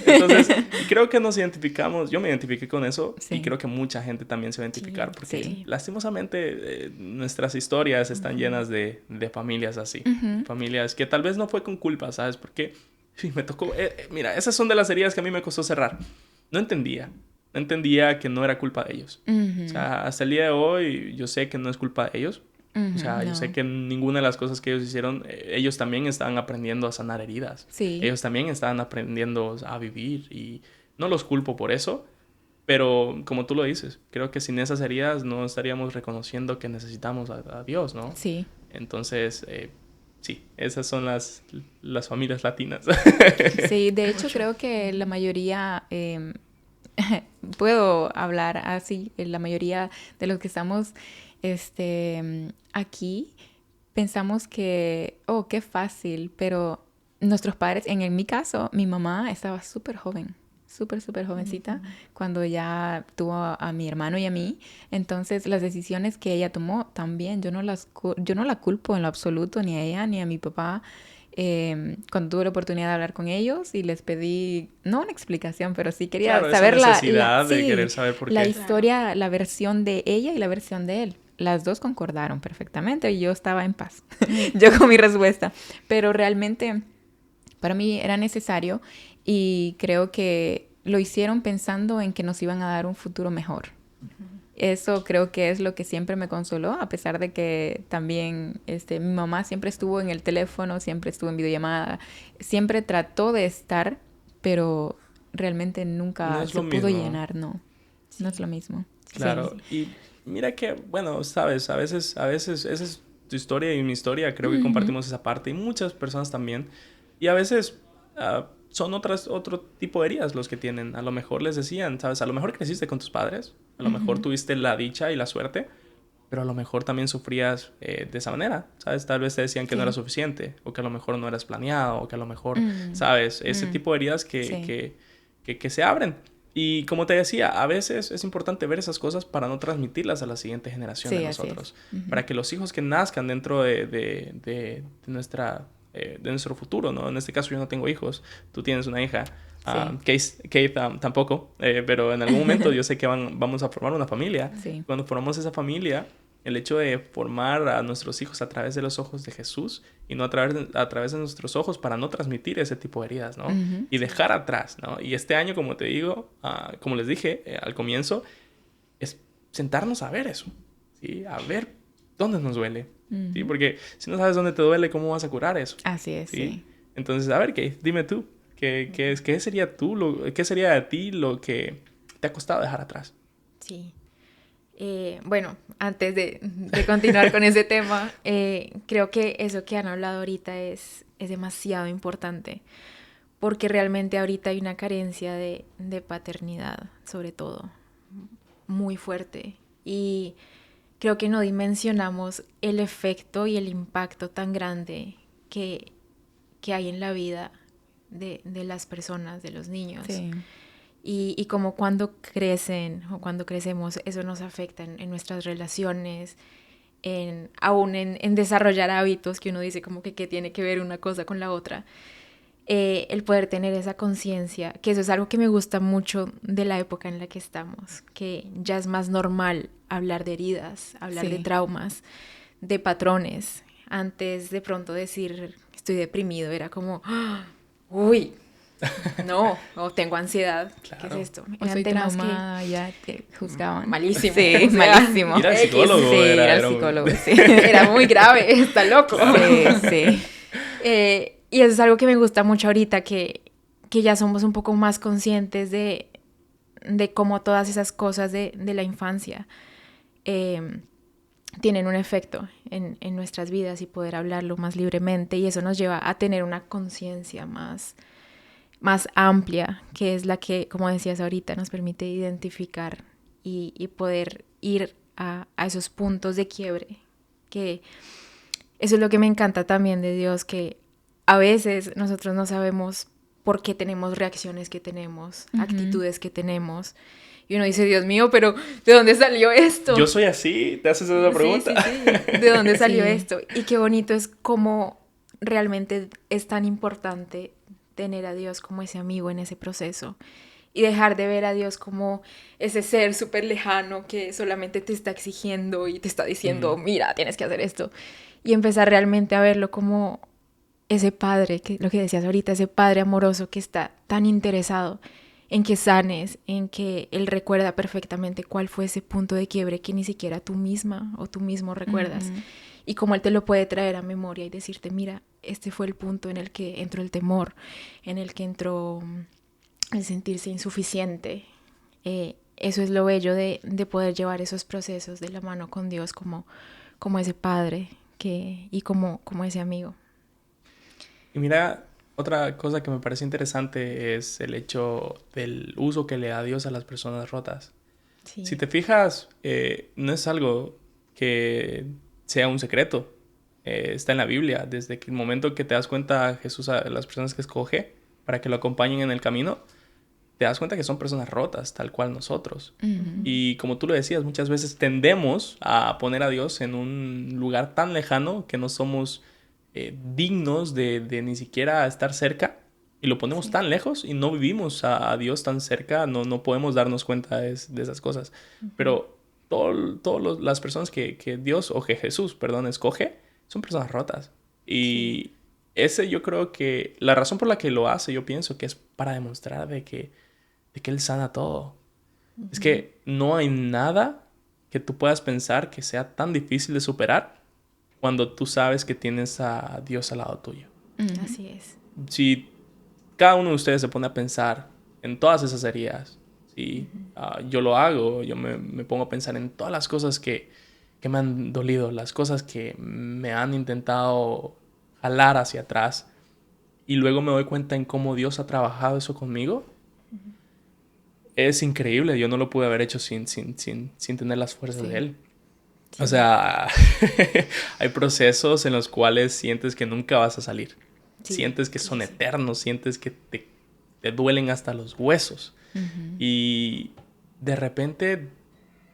A: Entonces, creo que nos identificamos, yo me identifiqué con eso
C: Sí.
A: y creo que mucha gente también se va a identificar porque
C: Sí.
A: lastimosamente nuestras historias están llenas de familias así, familias que tal vez no fue con culpa, ¿sabes? Porque sí, me tocó, mira, esas son de las heridas que a mí me costó cerrar. No entendía que no era culpa de ellos. O sea, hasta el día de hoy yo sé que no es culpa de ellos. O sea, yo sé que ninguna de las cosas que ellos hicieron, ellos también estaban aprendiendo a sanar heridas.
C: Sí.
A: Ellos también estaban aprendiendo a vivir y no los culpo por eso, pero como tú lo dices, creo que sin esas heridas no estaríamos reconociendo que necesitamos a Dios, ¿no?
C: Sí.
A: Entonces, sí, esas son las familias latinas.
C: Sí, de hecho creo que la mayoría, puedo hablar así, la mayoría de los que estamos aquí, pensamos que, oh, qué fácil, pero nuestros padres, en mi caso, mi mamá estaba súper joven, súper jovencita, cuando ya tuvo a mi hermano y a mí. Entonces, las decisiones que ella tomó también, yo no la culpo en lo absoluto, ni a ella, ni a mi papá. Cuando tuve la oportunidad de hablar con ellos y les pedí, no una explicación, pero sí quería
A: Claro,
C: saber
A: esa necesidad de querer saber por qué.
C: la historia, la versión de ella y la versión de él. Las dos concordaron perfectamente y yo estaba en paz. Yo con mi respuesta. Pero realmente para mí era necesario y creo que lo hicieron pensando en que nos iban a dar un futuro mejor. Eso creo que es lo que siempre me consoló, a pesar de que también mi mamá siempre estuvo en el teléfono, siempre estuvo en videollamada, siempre trató de estar, pero realmente nunca
A: No es
C: se
A: lo
C: pudo
A: mismo.
C: llenar, no es lo mismo.
A: Claro, y mira que, bueno, sabes, a veces esa es tu historia y mi historia, creo que compartimos esa parte y muchas personas también. Y a veces son otro tipo de heridas los que tienen. A lo mejor les decían, ¿sabes? A lo mejor creciste con tus padres, a lo mejor tuviste la dicha y la suerte, pero a lo mejor también sufrías de esa manera, ¿sabes? Tal vez te decían que no era suficiente, o que a lo mejor no eras planeado, o que a lo mejor, ¿sabes? Ese tipo de heridas que se abren. Y como te decía, a veces es importante ver esas cosas para no transmitirlas a la siguiente generación de nosotros. Para que los hijos que nazcan dentro de nuestro futuro, ¿no? En este caso yo no tengo hijos, tú tienes una hija. Kate tampoco, pero en algún momento yo sé que vamos a formar una familia.
C: Sí.
A: Cuando formamos esa familia, el hecho de formar a nuestros hijos a través de los ojos de Jesús y no a través de nuestros ojos para no transmitir ese tipo de heridas, ¿no? Y dejar atrás, ¿no? Y este año, como te digo, como les dije al comienzo, es sentarnos a ver eso, ¿sí? A ver dónde nos duele, ¿sí? Porque si no sabes dónde te duele, ¿cómo vas a curar eso?
C: Así es, sí.
A: Entonces, a ver, Kate, dime tú, ¿qué sería qué sería de ti lo que te ha costado dejar atrás?
B: Sí. Bueno, antes de continuar con ese tema, creo que eso que han hablado ahorita es demasiado importante, porque realmente ahorita hay una carencia de paternidad, sobre todo, muy fuerte. Y creo que no dimensionamos el efecto y el impacto tan grande que hay en la vida de las personas, de los niños.
C: Sí.
B: Y como cuando crecen o cuando crecemos, eso nos afecta en nuestras relaciones, aún en desarrollar hábitos que uno dice como que qué tiene que ver una cosa con la otra. El poder tener esa conciencia, que eso es algo que me gusta mucho de la época en la que estamos, que ya es más normal hablar de heridas, hablar de traumas, de patrones. Antes de pronto decir estoy deprimido era como, uy, no, o tengo ansiedad,
A: Claro.
B: ¿qué es esto?
C: O soy traumada, ya te juzgaban.
B: Malísimo.
C: Sí,
B: O sea,
C: malísimo.
A: Ir al psicólogo
C: Sí,
A: era,
C: ir al
A: era un-
C: psicólogo, sí.
B: era muy grave, está loco.
C: Sí, sí.
B: Y eso es algo que me gusta mucho ahorita, que ya somos un poco más conscientes de cómo todas esas cosas de la infancia tienen un efecto en nuestras vidas y poder hablarlo más libremente. Y eso nos lleva a tener una conciencia más amplia, que es la que, como decías ahorita, nos permite identificar y poder ir a esos puntos de quiebre, que eso es lo que me encanta también de Dios, que a veces nosotros no sabemos por qué tenemos reacciones que tenemos, actitudes que tenemos, y uno dice, Dios mío, pero ¿de dónde salió esto?
A: Yo soy así, te haces esa pregunta.
B: Sí. ¿De dónde salió
C: Sí.
B: esto? Y qué bonito es cómo realmente es tan importante tener a Dios como ese amigo en ese proceso y dejar de ver a Dios como ese ser súper lejano que solamente te está exigiendo y te está diciendo, mira, tienes que hacer esto, y empezar realmente a verlo como ese padre, que lo que decías ahorita, ese padre amoroso que está tan interesado en que sanes, en que él recuerda perfectamente cuál fue ese punto de quiebre que ni siquiera tú misma o tú mismo recuerdas. Y cómo él te lo puede traer a memoria y decirte, mira, este fue el punto en el que entró el temor, en el que entró el sentirse insuficiente. Eso es lo bello de poder llevar esos procesos de la mano con Dios como ese padre y como ese amigo.
A: Y mira, otra cosa que me parece interesante es el hecho del uso que le da Dios a las personas rotas.
B: Sí.
A: Si te fijas, no es algo que sea un secreto. Está en la Biblia. Desde que el momento que te das cuenta Jesús a las personas que escoge para que lo acompañen en el camino, te das cuenta que son personas rotas, tal cual nosotros. Y como tú lo decías, muchas veces tendemos a poner a Dios en un lugar tan lejano que no somos dignos de ni siquiera estar cerca. Y lo ponemos tan lejos y no vivimos a Dios tan cerca, no podemos darnos cuenta de esas cosas. Pero todas las personas que Dios, o que Jesús, perdón, escoge, son personas rotas. Y ese yo creo que la razón por la que lo hace, yo pienso que es para demostrar de que Él sana todo. Es que no hay nada que tú puedas pensar que sea tan difícil de superar cuando tú sabes que tienes a Dios al lado tuyo.
B: Así es.
A: Si cada uno de ustedes se pone a pensar en todas esas heridas, si yo lo hago, yo me pongo a pensar en todas las cosas que me han dolido, las cosas que me han intentado jalar hacia atrás, y luego me doy cuenta en cómo Dios ha trabajado eso conmigo. Es increíble, yo no lo pude haber hecho sin tener las fuerzas de Él. Sí. O sea, hay procesos en los cuales sientes que nunca vas a salir. Sí. Sientes que son eternos, sientes que te duelen hasta los huesos. Y de repente,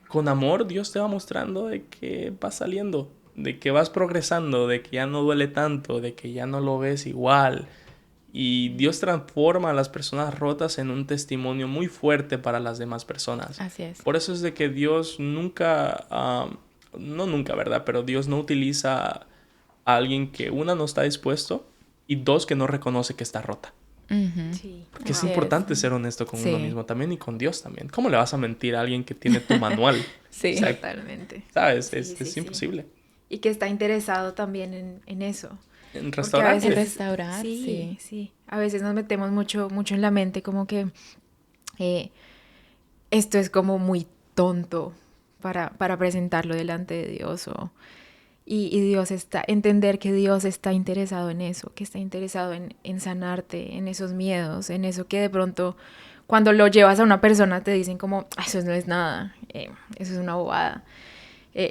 A: con amor, Dios te va mostrando de que vas saliendo, de que vas progresando, de que ya no duele tanto, de que ya no lo ves igual. Y Dios transforma a las personas rotas en un testimonio muy fuerte para las demás personas.
C: Así es.
A: Por eso es de que Dios nunca, no nunca, ¿verdad? Pero Dios no utiliza a alguien que, una, no está dispuesto, y dos, que no reconoce que está rota.
B: Sí.
A: Porque es importante ser honesto con uno mismo también y con Dios también. ¿Cómo le vas a mentir a alguien que tiene tu manual?
C: Sí,
A: o sea,
B: totalmente.
A: ¿Sabes? Es imposible.
B: Y que está interesado también en eso.
A: En restaurantes.
C: En restaurar,
B: sí. A veces nos metemos mucho en la mente como que esto es como muy tonto para presentarlo delante de Dios. Y Dios entender que Dios está interesado en eso, que está interesado en sanarte, en esos miedos, en eso que de pronto cuando lo llevas a una persona te dicen como, eso no es nada, eso es una bobada.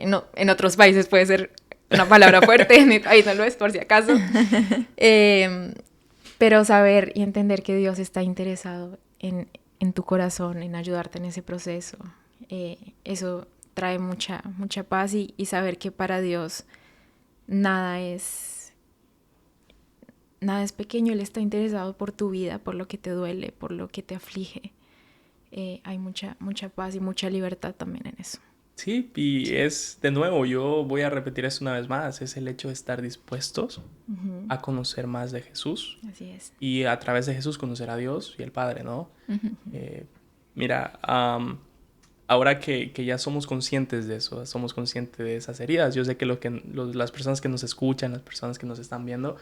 B: No, en otros países puede ser una palabra fuerte, en mi país no lo es, por si acaso. Pero saber y entender que Dios está interesado en tu corazón, en ayudarte en ese proceso, eso trae mucha paz y saber que para Dios nada es pequeño. Él está interesado por tu vida, por lo que te duele, por lo que te aflige. Hay mucha paz y mucha libertad también en eso.
A: Sí, y es, de nuevo, yo voy a repetir eso una vez más, es el hecho de estar dispuestos
B: Ujú.
A: a conocer más de Jesús
B: Así es.
A: y a través de Jesús conocer a Dios y el Padre, ¿no?
C: Ujú.
A: Eh, Mira, ahora que ya somos conscientes de eso, somos conscientes de esas heridas, yo sé que, las personas que nos escuchan, las personas que nos están viendo,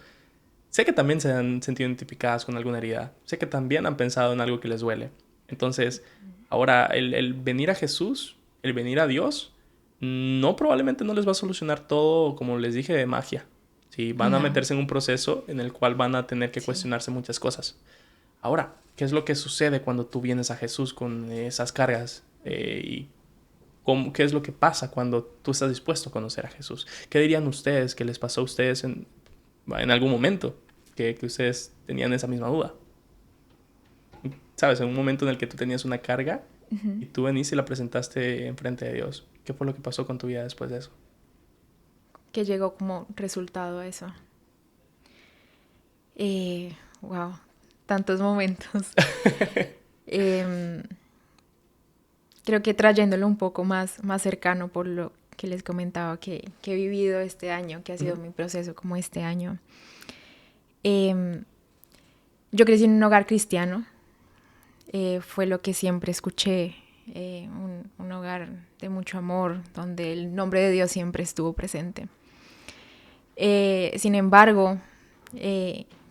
A: sé que también se han sentido identificadas con alguna herida, sé que también han pensado en algo que les duele. Entonces, ahora el venir a Jesús, el venir a Dios, no probablemente no les va a solucionar todo, como les dije, de magia. Sí, van a
C: No.
A: meterse en un proceso en el cual van a tener que
B: Sí.
A: cuestionarse muchas cosas. Ahora, ¿qué es lo que sucede cuando tú vienes a Jesús con esas cargas? ¿Qué es lo que pasa cuando tú estás dispuesto a conocer a Jesús? ¿Qué dirían ustedes que les pasó a ustedes en algún momento que ustedes tenían esa misma duda? ¿Sabes? En un momento en el que tú tenías una carga y tú venís y la presentaste enfrente de Dios. ¿Qué fue lo que pasó con tu vida después de eso?
B: Que llegó como resultado a eso. Wow, tantos momentos. Em, Creo que trayéndolo un poco más cercano por lo que les comentaba que he vivido este año, que ha sido mi proceso como este año. Yo crecí en un hogar cristiano, fue lo que siempre escuché, un hogar de mucho amor, donde el nombre de Dios siempre estuvo presente. Sin embargo,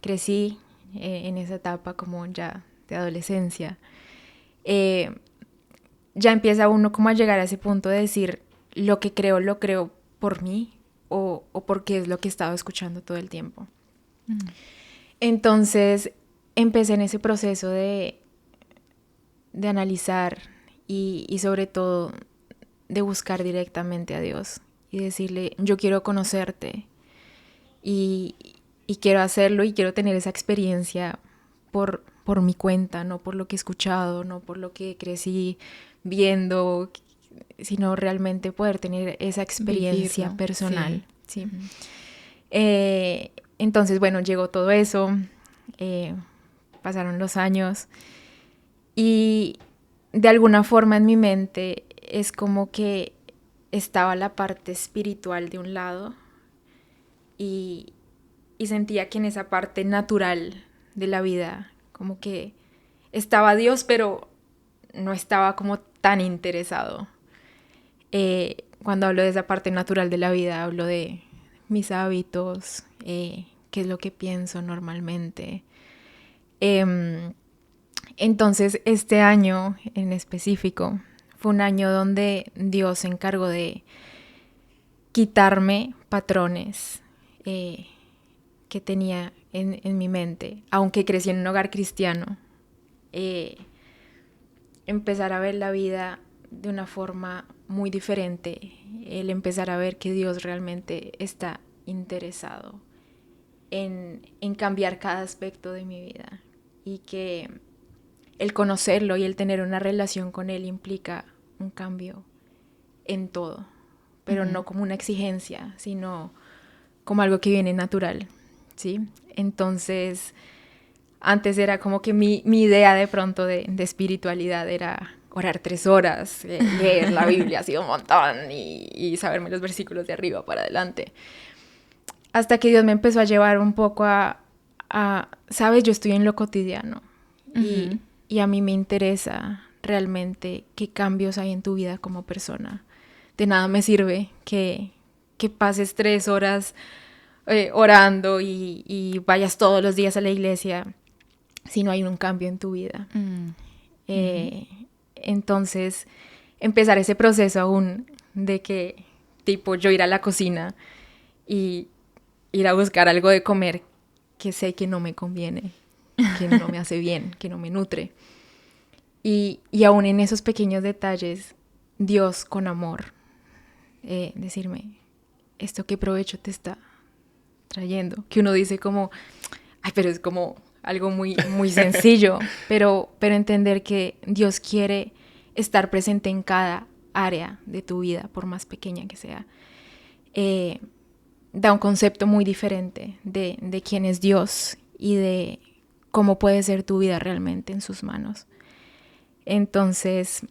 B: crecí en esa etapa como ya de adolescencia. Ya empieza uno como a llegar a ese punto de decir, lo creo por mí o porque es lo que he estado escuchando todo el tiempo. Entonces empecé en ese proceso de analizar y sobre todo de buscar directamente a Dios y decirle, yo quiero conocerte y quiero hacerlo y quiero tener esa experiencia por mi cuenta, no por lo que he escuchado, no por lo que crecí viendo, sino realmente poder tener esa experiencia
C: Vivirlo,
B: personal.
C: sí.
B: ¿Sí? Entonces, bueno, llegó todo eso, pasaron los años y de alguna forma en mi mente es como que estaba la parte espiritual de un lado y sentía que en esa parte natural de la vida como que estaba Dios, pero no estaba como tan interesado. Cuando hablo de esa parte natural de la vida, hablo de mis hábitos, qué es lo que pienso normalmente. Entonces, este año en específico fue un año donde Dios se encargó de quitarme patrones que tenía en mi mente, aunque crecí en un hogar cristiano. Empezar a ver la vida de una forma muy diferente, el empezar a ver que Dios realmente está interesado en cambiar cada aspecto de mi vida y que el conocerlo y el tener una relación con Él implica un cambio en todo, pero no como una exigencia, sino como algo que viene natural, ¿sí? Entonces, antes era como que mi idea de pronto de espiritualidad era orar 3 horas, leer la Biblia así un montón y saberme los versículos de arriba para adelante. Hasta que Dios me empezó a llevar un poco sabes, yo estoy en lo cotidiano y a mí me interesa realmente qué cambios hay en tu vida como persona. De nada me sirve que pases 3 horas orando y vayas todos los días a la iglesia si no hay un cambio en tu vida. Entonces, empezar ese proceso aún de que, tipo, yo ir a la cocina y ir a buscar algo de comer que sé que no me conviene, que no me hace bien, que no me nutre. Y aún en esos pequeños detalles, Dios con amor, decirme, ¿esto qué provecho te está trayendo? Que uno dice como, ay, pero es como algo muy, muy sencillo, pero entender que Dios quiere estar presente en cada área de tu vida, por más pequeña que sea, da un concepto muy diferente de quién es Dios y de cómo puede ser tu vida realmente en sus manos. Entonces,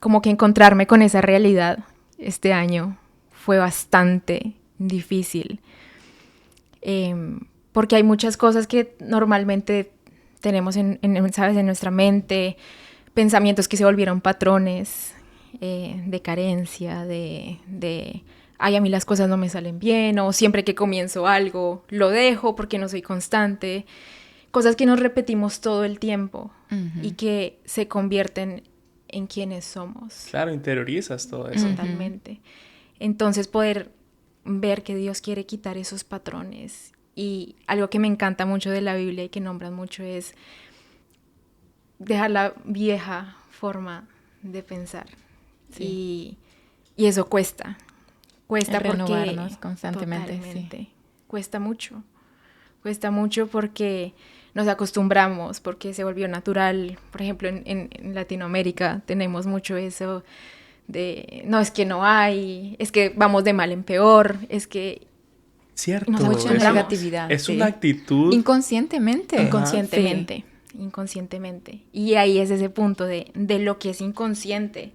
B: como que encontrarme con esa realidad este año fue bastante difícil. Porque hay muchas cosas que normalmente tenemos ¿sabes? En nuestra mente, pensamientos que se volvieron patrones de carencia, ay, a mí las cosas no me salen bien, o siempre que comienzo algo lo dejo porque no soy constante. Cosas que nos repetimos todo el tiempo y que se convierten en quienes somos.
A: Claro, interiorizas todo eso.
B: Totalmente. Entonces poder ver que Dios quiere quitar esos patrones. Y algo que me encanta mucho de la Biblia y que nombran mucho es dejar la vieja forma de pensar. Sí. Y eso cuesta. Cuesta
C: el
B: porque...
C: renovarnos constantemente.
B: Totalmente.
C: Sí.
B: Cuesta mucho. Cuesta mucho porque nos acostumbramos, porque se volvió natural. Por ejemplo, en Latinoamérica tenemos mucho eso de, no, es que no hay, es que vamos de mal en peor, es que...
A: Cierto.
C: Mucha negatividad.
A: Es una actitud...
C: Inconscientemente.
B: Inconscientemente. Inconscientemente. Y ahí es ese punto de lo que es inconsciente.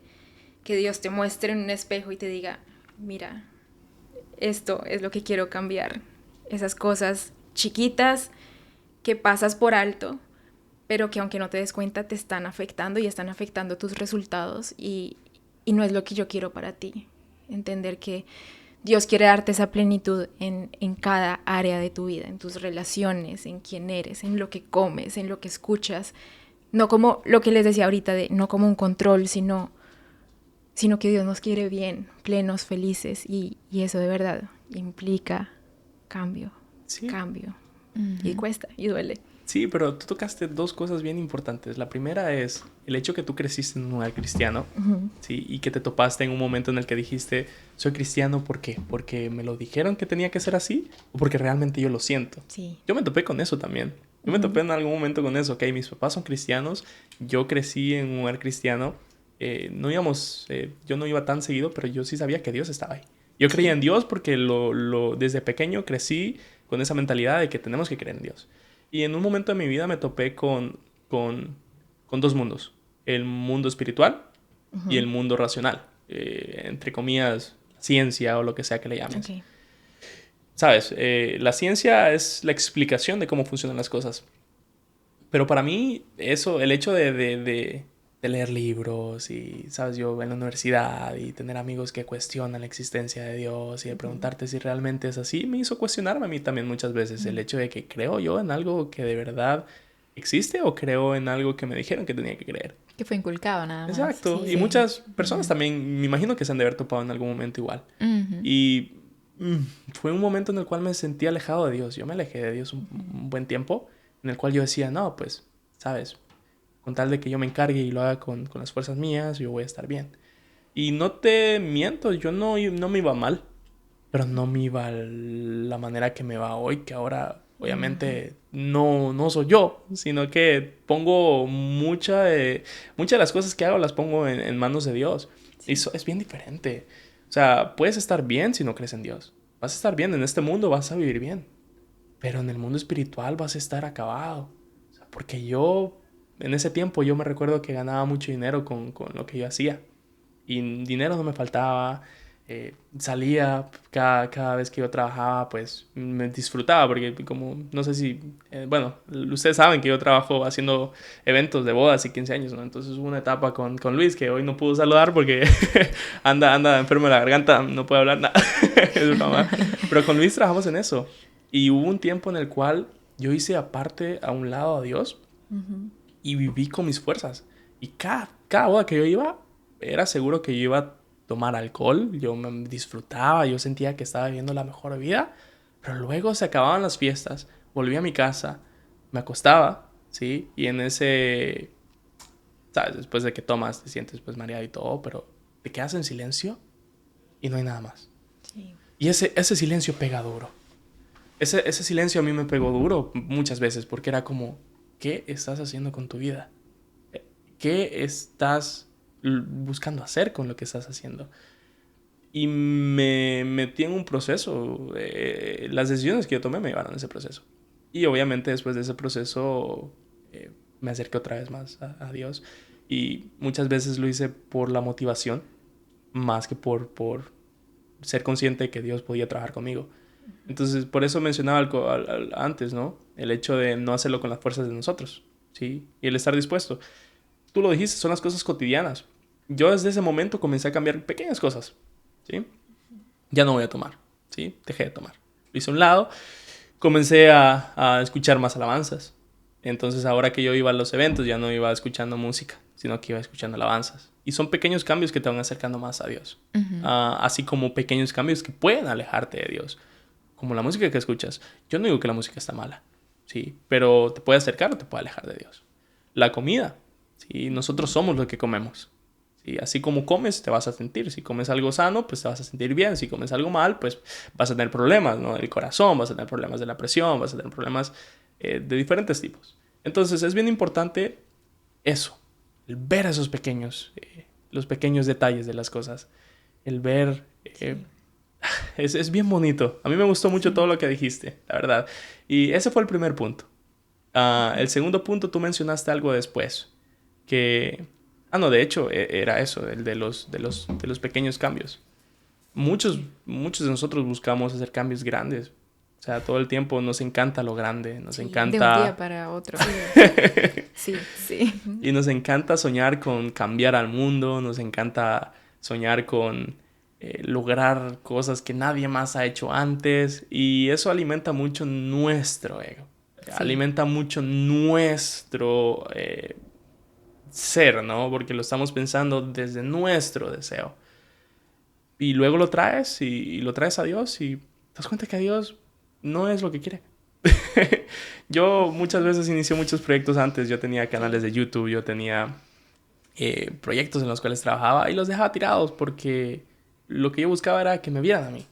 B: Que Dios te muestre en un espejo y te diga, mira, esto es lo que quiero cambiar. Esas cosas chiquitas que pasas por alto, pero que aunque no te des cuenta te están afectando y están afectando tus resultados y no es lo que yo quiero para ti. Entender que Dios quiere darte esa plenitud en cada área de tu vida, en tus relaciones, en quién eres, en lo que comes, en lo que escuchas. No como lo que les decía ahorita, no como un control, sino que Dios nos quiere bien, plenos, felices. Y eso de verdad implica cambio, cambio. Y cuesta, y duele.
A: Sí, pero tú tocaste dos cosas bien importantes. La primera es el hecho que tú creciste en un hogar cristiano, ¿sí? Y que te topaste en un momento en el que dijiste, soy cristiano, ¿por qué? ¿Porque me lo dijeron que tenía que ser así? ¿O porque realmente yo lo siento?
B: Sí.
A: Yo me topé con eso también. Yo me topé en algún momento con eso. Ok, mis papás son cristianos, yo crecí en un hogar cristiano. Yo no iba tan seguido, pero yo sí sabía que Dios estaba ahí. Yo creía en Dios porque desde pequeño crecí con esa mentalidad de que tenemos que creer en Dios. Y en un momento de mi vida me topé con dos mundos. El mundo espiritual y el mundo racional. Entre comillas, ciencia o lo que sea que le llames.
B: Okay.
A: ¿Sabes? La ciencia es la explicación de cómo funcionan las cosas. Pero para mí, el hecho de leer libros y, ¿sabes? Yo en la universidad y tener amigos que cuestionan la existencia de Dios y de preguntarte si realmente es así, me hizo cuestionarme a mí también muchas veces el hecho de que creo yo en algo que de verdad existe o creo en algo que me dijeron que tenía que creer.
C: Que fue inculcado nada más.
A: Exacto. Sí, y muchas personas también, me imagino que se han de haber topado en algún momento igual. Y fue un momento en el cual me sentí alejado de Dios. Yo me alejé de Dios un buen tiempo, en el cual yo decía, no, pues, ¿sabes? Con tal de que yo me encargue y lo haga con las fuerzas mías, yo voy a estar bien. Y no te miento, yo no me iba mal, pero no me iba la manera que me va hoy, que ahora obviamente no soy yo, sino que pongo muchas de las cosas que hago las pongo en manos de Dios. Sí. Y eso es bien diferente. O sea, puedes estar bien si no crees en Dios. Vas a estar bien en este mundo, vas a vivir bien. Pero en el mundo espiritual vas a estar acabado. O sea, porque en ese tiempo yo me recuerdo que ganaba mucho dinero con lo que yo hacía. Y dinero no me faltaba. Salía cada vez que yo trabajaba, pues me disfrutaba. Porque como, no sé si... ustedes saben que yo trabajo haciendo eventos de bodas y 15 años, ¿no? Entonces hubo una etapa con Luis que hoy no pudo saludar porque anda enfermo de la garganta. No puede hablar nada. Es broma. Pero con Luis trabajamos en eso. Y hubo un tiempo en el cual yo hice aparte a un lado a Dios. Y viví con mis fuerzas. Y cada boda que yo iba, era seguro que yo iba a tomar alcohol. Yo me disfrutaba, yo sentía que estaba viviendo la mejor vida. Pero luego se acababan las fiestas, volví a mi casa, me acostaba, ¿sí? Y en ese... ¿Sabes? Después de que tomas, te sientes pues mareado y todo, pero te quedas en silencio y no hay nada más. Sí. Y ese silencio pega duro. Ese silencio a mí me pegó duro muchas veces porque era como... ¿Qué estás haciendo con tu vida? ¿Qué estás buscando hacer con lo que estás haciendo? Y me metí en un proceso. Las decisiones que yo tomé me llevaron a ese proceso. Y obviamente después de ese proceso me acerqué otra vez más a Dios. Y muchas veces lo hice por la motivación, más que por ser consciente de que Dios podía trabajar conmigo. Entonces, por eso mencionaba antes, ¿no? El hecho de no hacerlo con las fuerzas de nosotros, ¿sí? Y el estar dispuesto. Tú lo dijiste, son las cosas cotidianas. Yo desde ese momento comencé a cambiar pequeñas cosas, ¿sí? Ya no voy a tomar, ¿sí? Dejé de tomar. Lo hice a un lado, comencé a escuchar más alabanzas. Entonces, ahora que yo iba a los eventos, ya no iba escuchando música, sino que iba escuchando alabanzas. Y son pequeños cambios que te van acercando más a Dios. Así como pequeños cambios que pueden alejarte de Dios. Como la música que escuchas. Yo no digo que la música está mala, ¿sí? Pero te puede acercar o te puede alejar de Dios. La comida, ¿sí? Nosotros somos lo que comemos, ¿sí? Así como comes, te vas a sentir. Si comes algo sano, pues te vas a sentir bien. Si comes algo mal, pues vas a tener problemas, ¿no? Del corazón, vas a tener problemas de la presión, vas a tener problemas de diferentes tipos. Entonces, es bien importante eso. El ver esos pequeños, los pequeños detalles de las cosas. El ver... Es bien bonito. A mí me gustó mucho todo lo que dijiste, la verdad. Y ese fue el primer punto. El segundo punto, tú mencionaste algo después. Que... no, de hecho, era eso, el de los pequeños cambios. Muchos de nosotros buscamos hacer cambios grandes. O sea, todo el tiempo nos encanta lo grande, nos encanta...
B: De un día para otro. Sí, sí.
A: Y nos encanta soñar con cambiar al mundo, nos encanta soñar con lograr cosas que nadie más ha hecho antes. Y eso alimenta mucho nuestro ego. Sí. Alimenta mucho nuestro ser, ¿no? Porque lo estamos pensando desde nuestro deseo. Y luego lo traes y lo traes a Dios y te das cuenta que a Dios no es lo que quiere. Yo muchas veces inicié muchos proyectos antes. Yo tenía canales de YouTube, yo tenía proyectos en los cuales trabajaba y los dejaba tirados porque lo que yo buscaba era que me vieran a mí,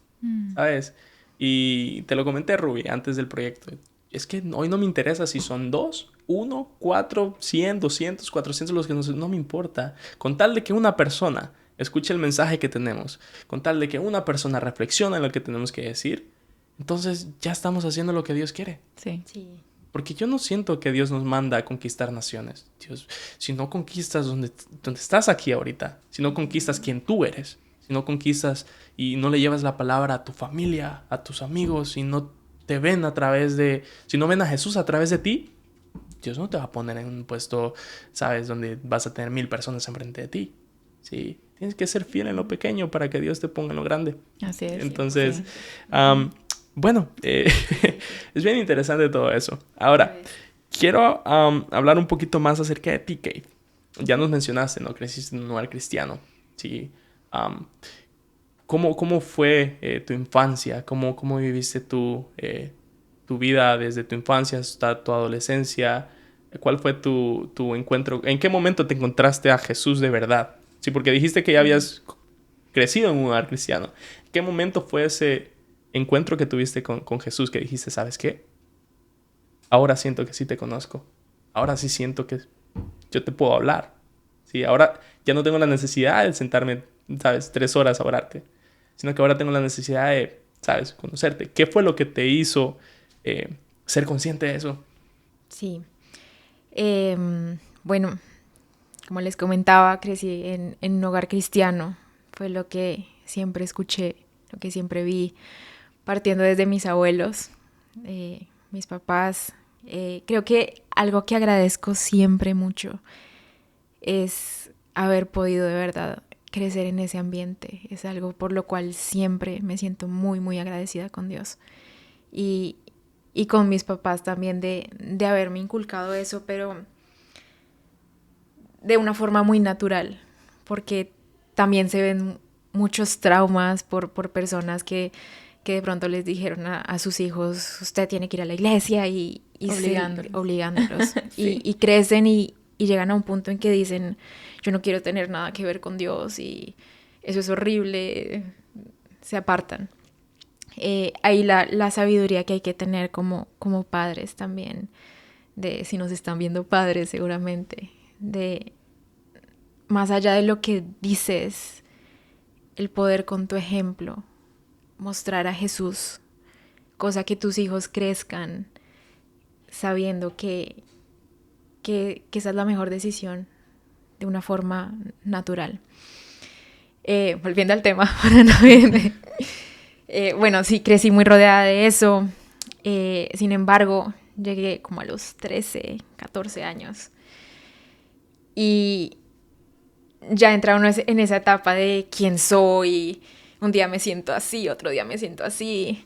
A: ¿sabes? Y te lo comenté, Ruby, antes del proyecto. Es que hoy no me interesa si son 2, 1, 4, 100, 200, 400, los que no me importa. Con tal de que una persona escuche el mensaje que tenemos, con tal de que una persona reflexione en lo que tenemos que decir, entonces ya estamos haciendo lo que Dios quiere.
C: Sí.
A: Porque yo no siento que Dios nos manda a conquistar naciones. Dios, si no conquistas donde estás aquí ahorita, si no conquistas quien tú eres, si no conquistas y no le llevas la palabra a tu familia, a tus amigos, si no te ven si no ven a Jesús a través de ti, Dios no te va a poner en un puesto, ¿sabes? Donde vas a tener 1000 personas enfrente de ti. Sí, tienes que ser fiel en lo pequeño para que Dios te ponga en lo grande.
C: Así es.
A: Entonces,
C: sí.
A: Bueno, es bien interesante todo eso. Ahora, quiero hablar un poquito más acerca de ti, Kate. Ya nos mencionaste, ¿no? Creciste en un hogar cristiano. Sí. ¿Cómo fue tu infancia? ¿Cómo viviste tu vida desde tu infancia hasta tu adolescencia? ¿Cuál fue tu encuentro? ¿En qué momento te encontraste a Jesús de verdad? Sí, porque dijiste que ya habías crecido en un hogar cristiano. ¿En qué momento fue ese encuentro que tuviste con Jesús que dijiste, ¿sabes qué? Ahora siento que sí te conozco. Ahora sí siento que yo te puedo hablar. Sí, ahora ya no tengo la necesidad de sentarme, ¿sabes? 3 horas a orarte. Sino que ahora tengo la necesidad de, ¿sabes? Conocerte. ¿Qué fue lo que te hizo ser consciente de eso?
B: Sí. Bueno, como les comentaba, crecí en un hogar cristiano. Fue lo que siempre escuché, lo que siempre vi, partiendo desde mis abuelos, mis papás. Creo que algo que agradezco siempre mucho es haber podido de verdad crecer en ese ambiente. Es algo por lo cual siempre me siento muy, muy agradecida con Dios. Y con mis papás también de haberme inculcado eso, pero de una forma muy natural, porque también se ven muchos traumas por personas que de pronto les dijeron a sus hijos, usted tiene que ir a la iglesia y obligándolos. Sí. y crecen y llegan a un punto en que dicen, yo no quiero tener nada que ver con Dios y eso es horrible, se apartan. Ahí la sabiduría que hay que tener como padres también, de si nos están viendo padres seguramente, de más allá de lo que dices, el poder con tu ejemplo mostrar a Jesús, cosa que tus hijos crezcan sabiendo que esa es la mejor decisión de una forma natural. Volviendo al tema, para no irme. Bueno, sí, crecí muy rodeada de eso. Sin embargo, llegué como a los 13, 14 años. Y ya entra uno en esa etapa de quién soy. Un día me siento así, otro día me siento así.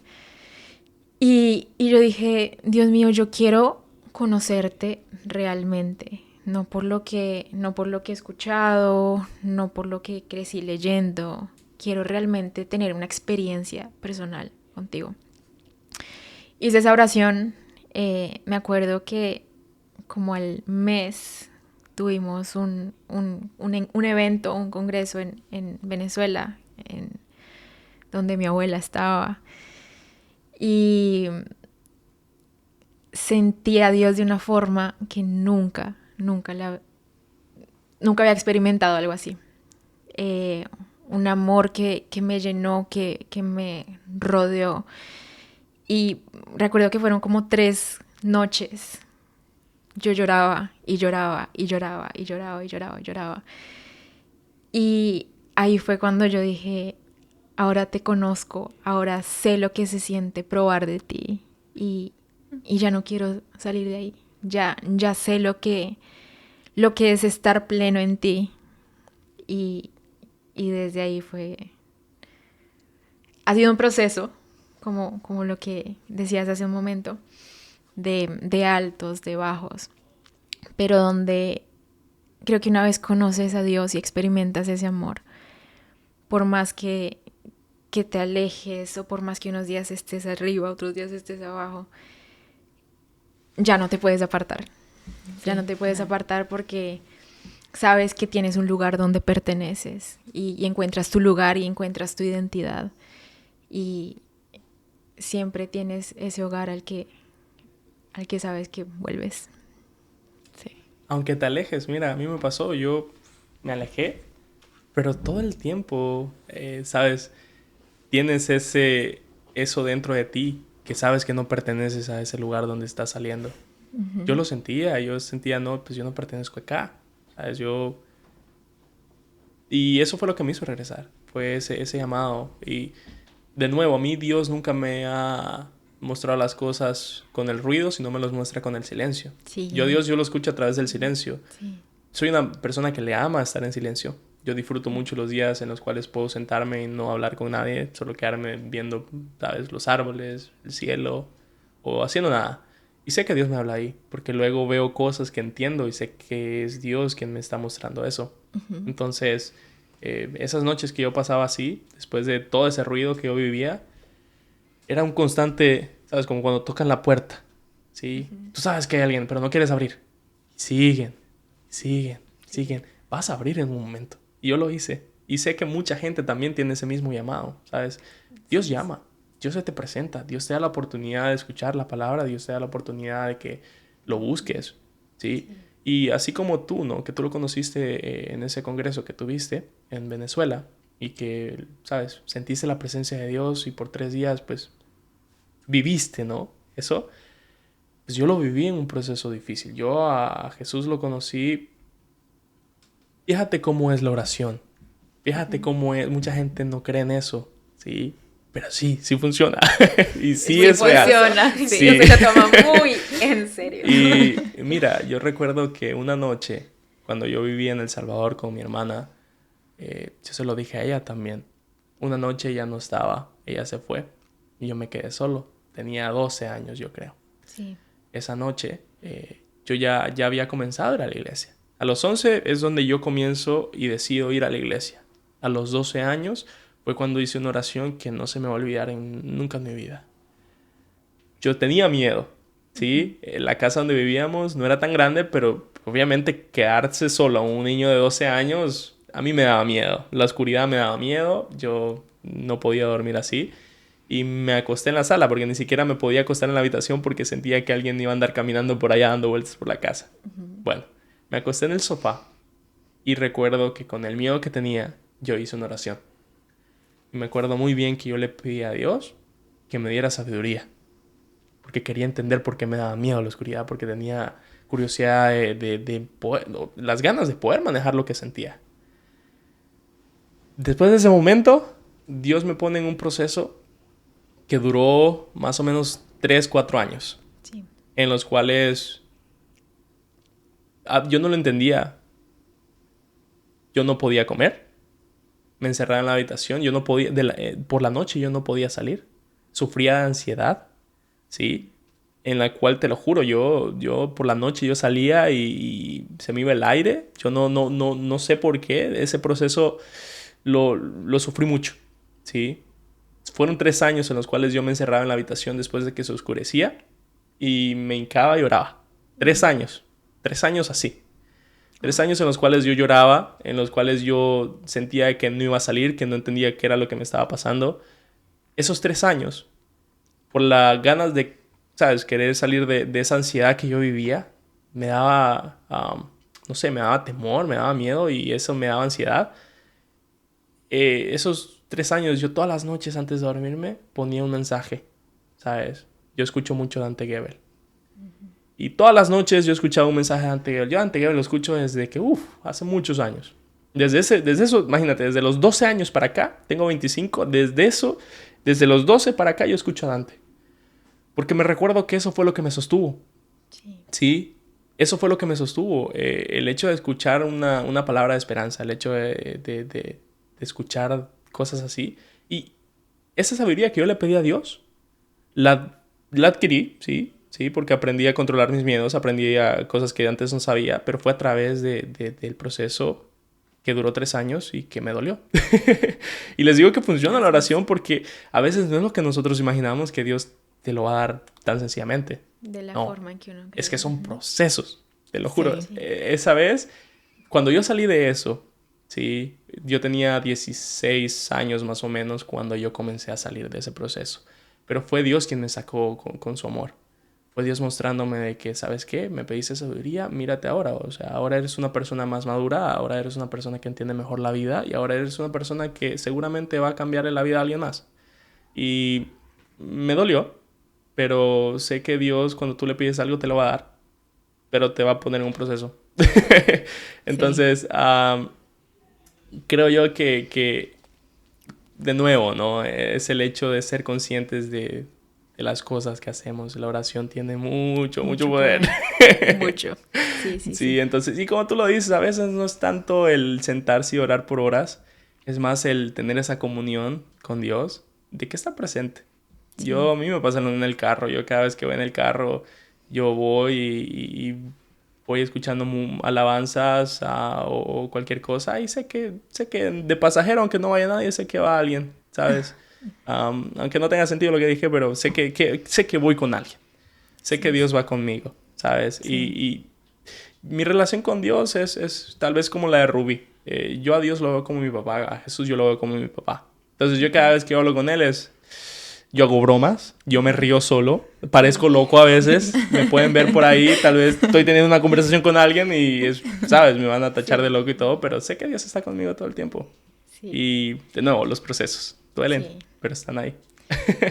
B: Y yo dije, Dios mío, yo quiero conocerte realmente. No por lo que he escuchado, no por lo que crecí leyendo. Quiero realmente tener una experiencia personal contigo. Hice esa oración. Me acuerdo que como al mes tuvimos un evento, un congreso en Venezuela, donde mi abuela estaba. Y sentí a Dios de una forma que nunca había experimentado algo así. Un amor que me llenó, que me rodeó. Y recuerdo que fueron como 3 noches. Yo lloraba y lloraba y lloraba y lloraba y lloraba y lloraba. Y ahí fue cuando yo dije, ahora te conozco, ahora sé lo que se siente probar de ti. Y ya no quiero salir de ahí. Ya sé lo que es estar pleno en ti. Y desde ahí ha sido un proceso, como lo que decías hace un momento, de altos, de bajos, pero donde creo que una vez conoces a Dios y experimentas ese amor, por más que te alejes o por más que unos días estés arriba, otros días estés abajo, ya no te puedes apartar. Ya no te puedes apartar porque sabes que tienes un lugar donde perteneces y encuentras tu lugar y encuentras tu identidad. Y siempre tienes ese hogar al que sabes que vuelves. Sí.
A: Aunque te alejes, mira, a mí me pasó, yo me alejé, pero todo el tiempo, ¿sabes? Tienes eso dentro de ti, que sabes que no perteneces a ese lugar donde estás saliendo. Uh-huh. Yo sentía, no, pues yo no pertenezco acá, ¿sabes? Y eso fue lo que me hizo regresar, fue ese llamado. Y de nuevo, a mí Dios nunca me ha mostrado las cosas con el ruido, sino me los muestra con el silencio. Sí. Yo lo escucho a través del silencio. Sí. Soy una persona que le ama estar en silencio. Yo disfruto mucho los días en los cuales puedo sentarme y no hablar con nadie, solo quedarme viendo, ¿sabes?, los árboles, el cielo, o haciendo nada. Y sé que Dios me habla ahí, porque luego veo cosas que entiendo y sé que es Dios quien me está mostrando eso. Uh-huh. Entonces, esas noches que yo pasaba así, después de todo ese ruido que yo vivía, era un constante, ¿sabes?, como cuando tocan la puerta, ¿sí? Uh-huh. Tú sabes que hay alguien, pero no quieres abrir. Siguen. Vas a abrir en un momento. Y yo lo hice. Y sé que mucha gente también tiene ese mismo llamado, ¿sabes? Dios llama. Dios se te presenta. Dios te da la oportunidad de escuchar la palabra. Dios te da la oportunidad de que lo busques, ¿sí? Sí. Y así como tú, ¿no? Que tú lo conociste en ese congreso que tuviste en Venezuela y que, ¿sabes?, sentiste la presencia de Dios y por 3 días, pues, viviste, ¿no? Eso. Pues yo lo viví en un proceso difícil. Yo a Jesús lo conocí. Fíjate cómo es la oración. Fíjate cómo es. Mucha gente no cree en eso, ¿sí? Pero sí funciona. Y sí es real.
B: Funciona. Sí. Dios se lo toma muy en serio.
A: Y mira, yo recuerdo que una noche, cuando yo vivía en El Salvador con mi hermana, yo se lo dije a ella también. Una noche ella no estaba, ella se fue y yo me quedé solo. Tenía 12 años, yo creo. Sí. Esa noche yo ya había comenzado a ir a la iglesia. A los 11 es donde yo comienzo y decido ir a la iglesia. A los 12 años fue cuando hice una oración que no se me va a olvidar nunca en mi vida. Yo tenía miedo, ¿sí? Uh-huh. La casa donde vivíamos no era tan grande, pero obviamente quedarse solo a un niño de 12 años a mí me daba miedo. La oscuridad me daba miedo, yo no podía dormir así. Y me acosté en la sala porque ni siquiera me podía acostar en la habitación porque sentía que alguien iba a andar caminando por allá dando vueltas por la casa. Uh-huh. Bueno, me acosté en el sofá y recuerdo que con el miedo que tenía yo hice una oración. Y me acuerdo muy bien que yo le pedí a Dios que me diera sabiduría. porque quería entender por qué me daba miedo la oscuridad, porque tenía curiosidad las ganas de poder manejar lo que sentía. Después de ese momento, Dios me pone en un proceso que duró más o menos 3-4 años,
B: Sí.
A: en los cuales yo no lo entendía. Yo no podía comer, me encerraba en la habitación, yo no podía, por la noche yo no podía salir, sufría de ansiedad, ¿sí? En la cual, te lo juro, yo por la noche yo salía y se me iba el aire. Yo no sé por qué. Ese proceso lo sufrí mucho, ¿sí? Fueron 3 años en los cuales yo me encerraba en la habitación después de que se oscurecía y me hincaba y lloraba. 3 años. 3 años así. 3 años en los cuales yo lloraba, en los cuales yo sentía que no iba a salir, que no entendía qué era lo que me estaba pasando. Esos 3 años, por las ganas de, ¿sabes?, querer salir de esa ansiedad que yo vivía, me daba, no sé, me daba temor, me daba miedo y eso me daba ansiedad. Esos 3 años, yo todas las noches antes de dormirme ponía un mensaje, ¿sabes? Yo escucho mucho Dante Gebel. Y todas las noches yo escuchaba un mensaje de Dante Gebel. Yo Dante Gebel lo escucho desde que, hace muchos años. Desde eso, imagínate, desde los 12 años para acá, tengo 25, desde los 12 para acá yo escucho a Dante. Porque me recuerdo que eso fue lo que me sostuvo.
B: Sí.
A: Sí, eso fue lo que me sostuvo. El hecho de escuchar una palabra de esperanza, el hecho de escuchar cosas así. Y esa sabiduría que yo le pedí a Dios, la adquirí, sí, porque aprendí a controlar mis miedos, aprendí a cosas que antes no sabía, pero fue a través del proceso que duró 3 años y que me dolió. Y les digo que funciona la oración porque a veces no es lo que nosotros imaginamos que Dios te lo va a dar tan sencillamente.
B: De la
A: No,
B: forma en que uno cree.
A: es que son procesos, te lo juro.
C: Sí.
A: Esa vez, cuando yo salí de eso, sí, yo tenía 16 años más o menos cuando yo comencé a salir de ese proceso. Pero fue Dios quien me sacó con su amor. Fue Dios mostrándome de que, ¿sabes qué? Me pediste sabiduría, mírate ahora. O sea, ahora eres una persona más madura, ahora eres una persona que entiende mejor la vida y ahora eres una persona que seguramente va a cambiarle la vida a alguien más. Y me dolió, pero sé que Dios, cuando tú le pides algo, te lo va a dar, pero te va a poner en un proceso. Entonces, creo yo que, de nuevo, ¿no? Es el hecho de ser conscientes de las cosas que hacemos. La oración tiene mucho poder.
B: Mucho. Sí, sí,
A: Sí,
B: sí.
A: entonces, y como tú lo dices, a veces no es tanto el sentarse y orar por horas, es más el tener esa comunión con Dios, de que está presente.
B: Sí.
A: A mí me pasa en el carro, yo cada vez que voy en el carro, yo voy y voy escuchando alabanzas o cualquier cosa y sé que de pasajero, aunque no vaya nadie, sé que va alguien, ¿sabes? Aunque no tenga sentido lo que dije, pero sé que voy con alguien. Sé que Dios va conmigo, ¿sabes?
B: Sí.
A: Y mi relación con Dios es tal vez como la de Rubí. Yo a Dios lo veo como mi papá, a Jesús yo lo veo como mi papá. Entonces yo cada vez que hablo con él yo hago bromas, yo me río solo, parezco loco a veces, me pueden ver por ahí, tal vez estoy teniendo una conversación con alguien y, ¿sabes? Me van a tachar de loco y todo, pero sé que Dios está conmigo todo el tiempo.
B: Sí.
A: Y, de nuevo, los procesos duelen,
B: Sí.
A: pero están ahí.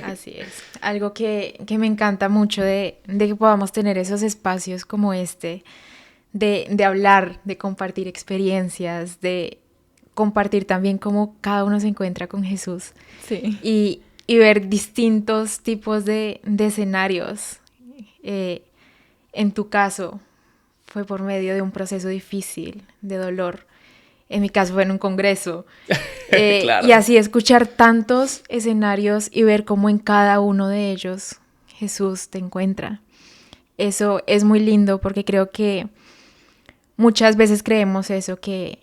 B: Así es. Algo que me encanta mucho de que podamos tener esos espacios como este, de hablar, de compartir experiencias, de compartir también cómo cada uno se encuentra con Jesús.
C: Sí.
B: Y ver distintos tipos de escenarios. En tu caso, fue por medio de un proceso difícil, de dolor. En mi caso fue en un congreso.
A: Claro.
B: Y así escuchar tantos escenarios y ver cómo en cada uno de ellos Jesús te encuentra. Eso es muy lindo porque creo que muchas veces creemos eso, que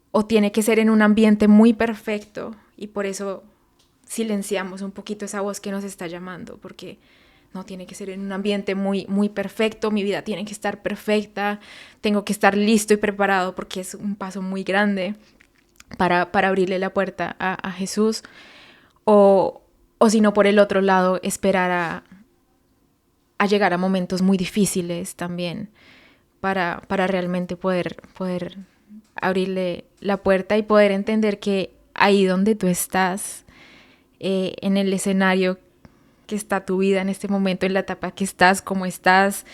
B: o tiene que ser en un ambiente muy perfecto y por eso silenciamos un poquito esa voz que nos está llamando, porque no tiene que ser en un ambiente muy, muy perfecto, mi vida tiene que estar perfecta, tengo que estar listo y preparado porque es un paso muy grande para abrirle la puerta a Jesús, o si no, por el otro lado, esperar a llegar a momentos muy difíciles también para realmente poder abrirle la puerta y poder entender que ahí donde tú estás, en el escenario que está tu vida en este momento, en la etapa que estás, como estás,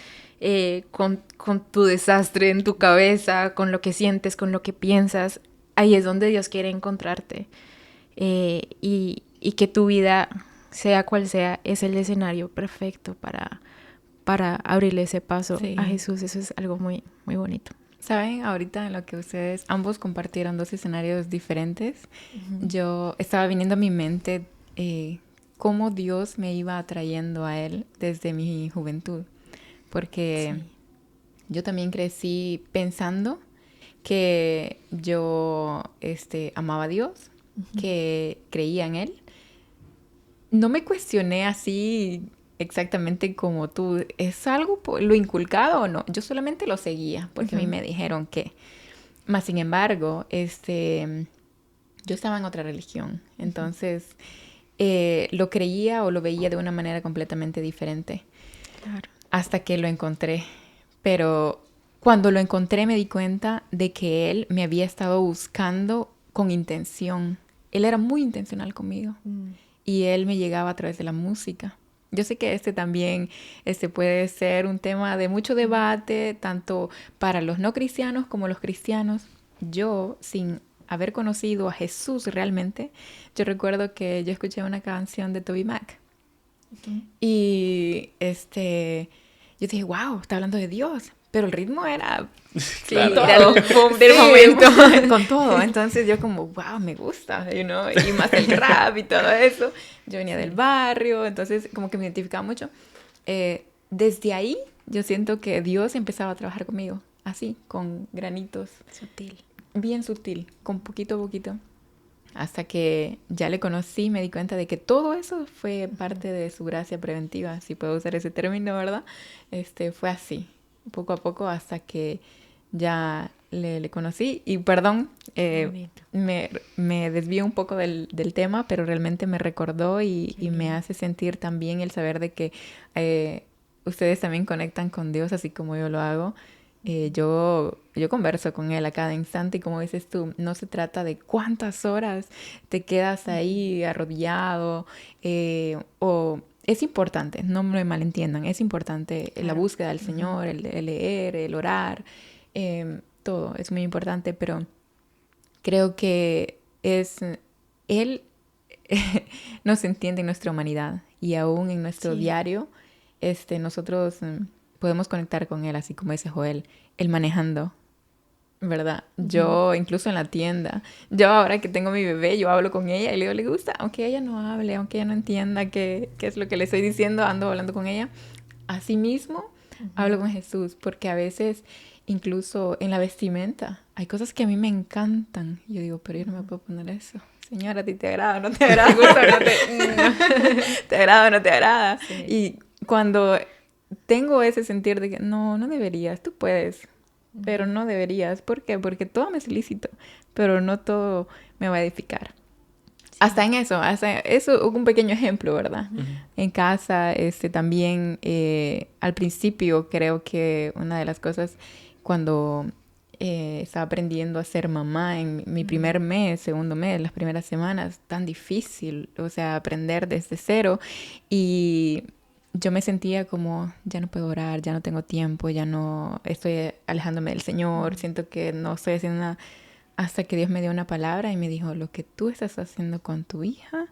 B: con tu desastre en tu cabeza, con lo que sientes, con lo que piensas, ahí es donde Dios quiere encontrarte. Y que tu vida, sea cual sea, es el escenario perfecto para abrirle ese paso a Jesús. Eso es algo muy, muy bonito.
C: ¿Saben? Ahorita en lo que ustedes ambos compartieron dos escenarios diferentes, yo estaba viniendo a mi mente cómo Dios me iba atrayendo a Él desde mi juventud. Porque yo también crecí pensando que yo amaba a Dios, que creía en Él. No me cuestioné así exactamente como tú. ¿Es algo lo inculcado o no? Yo solamente lo seguía porque a mí me dijeron que. Más sin embargo, yo estaba en otra religión. Entonces, lo creía o lo veía de una manera completamente diferente.
B: Claro.
C: Hasta que lo encontré. Pero cuando lo encontré me di cuenta de que él me había estado buscando con intención. Él era muy intencional conmigo. Y él me llegaba a través de la música. Yo sé que también puede ser un tema de mucho debate, tanto para los no cristianos como los cristianos. Yo, sin haber conocido a Jesús realmente, yo recuerdo que yo escuché una canción de Toby Mac. Y yo dije, wow, está hablando de Dios. Pero el ritmo era...
A: Claro.
C: Era el boom del momento. Con todo. Entonces yo como, wow, me gusta, y más el rap y todo eso. Yo venía del barrio, entonces como que me identificaba mucho. Desde ahí yo siento que Dios empezaba a trabajar conmigo. Así, con granitos.
B: Sutil.
C: Bien sutil, con poquito a poquito. Hasta que ya le conocí, me di cuenta de que todo eso fue parte de su gracia preventiva, si puedo usar ese término, ¿verdad? Fue así, poco a poco, hasta que ya le conocí. Y perdón, me desvío un poco del tema, pero realmente me recordó y me hace sentir también el saber de que ustedes también conectan con Dios, así como yo lo hago. Yo converso con él a cada instante y como dices tú, no se trata de cuántas horas te quedas ahí arrodillado o es importante, no me malentiendan, es importante la búsqueda del Señor, el leer, el orar, todo es muy importante, pero creo que Él nos entiende en nuestra humanidad y aún en nuestro diario nosotros... podemos conectar con él, así como dice Joel, él manejando, ¿verdad? Yo, incluso en la tienda, yo ahora que tengo mi bebé, yo hablo con ella y le digo, le gusta, aunque ella no hable, aunque ella no entienda qué es lo que le estoy diciendo, ando hablando con ella. Así mismo, hablo con Jesús, porque a veces, incluso en la vestimenta, hay cosas que a mí me encantan. Yo digo, pero yo no me puedo poner eso. Señora, ¿a ti te agrada o no te agrada? ¿Te agrada o no te agrada? Sí. Y cuando... tengo ese sentir de que no deberías, tú puedes, pero no deberías. ¿Por qué? Porque todo me es lícito, pero no todo me va a edificar. Sí. Hasta eso, un pequeño ejemplo, ¿verdad? En casa, también, al principio creo que una de las cosas cuando estaba aprendiendo a ser mamá en mi primer mes, segundo mes, las primeras semanas, tan difícil, o sea, aprender desde cero y... yo me sentía como, ya no puedo orar, ya no tengo tiempo, ya no estoy alejándome del Señor, siento que no estoy haciendo nada. Hasta que Dios me dio una palabra y me dijo, lo que tú estás haciendo con tu hija,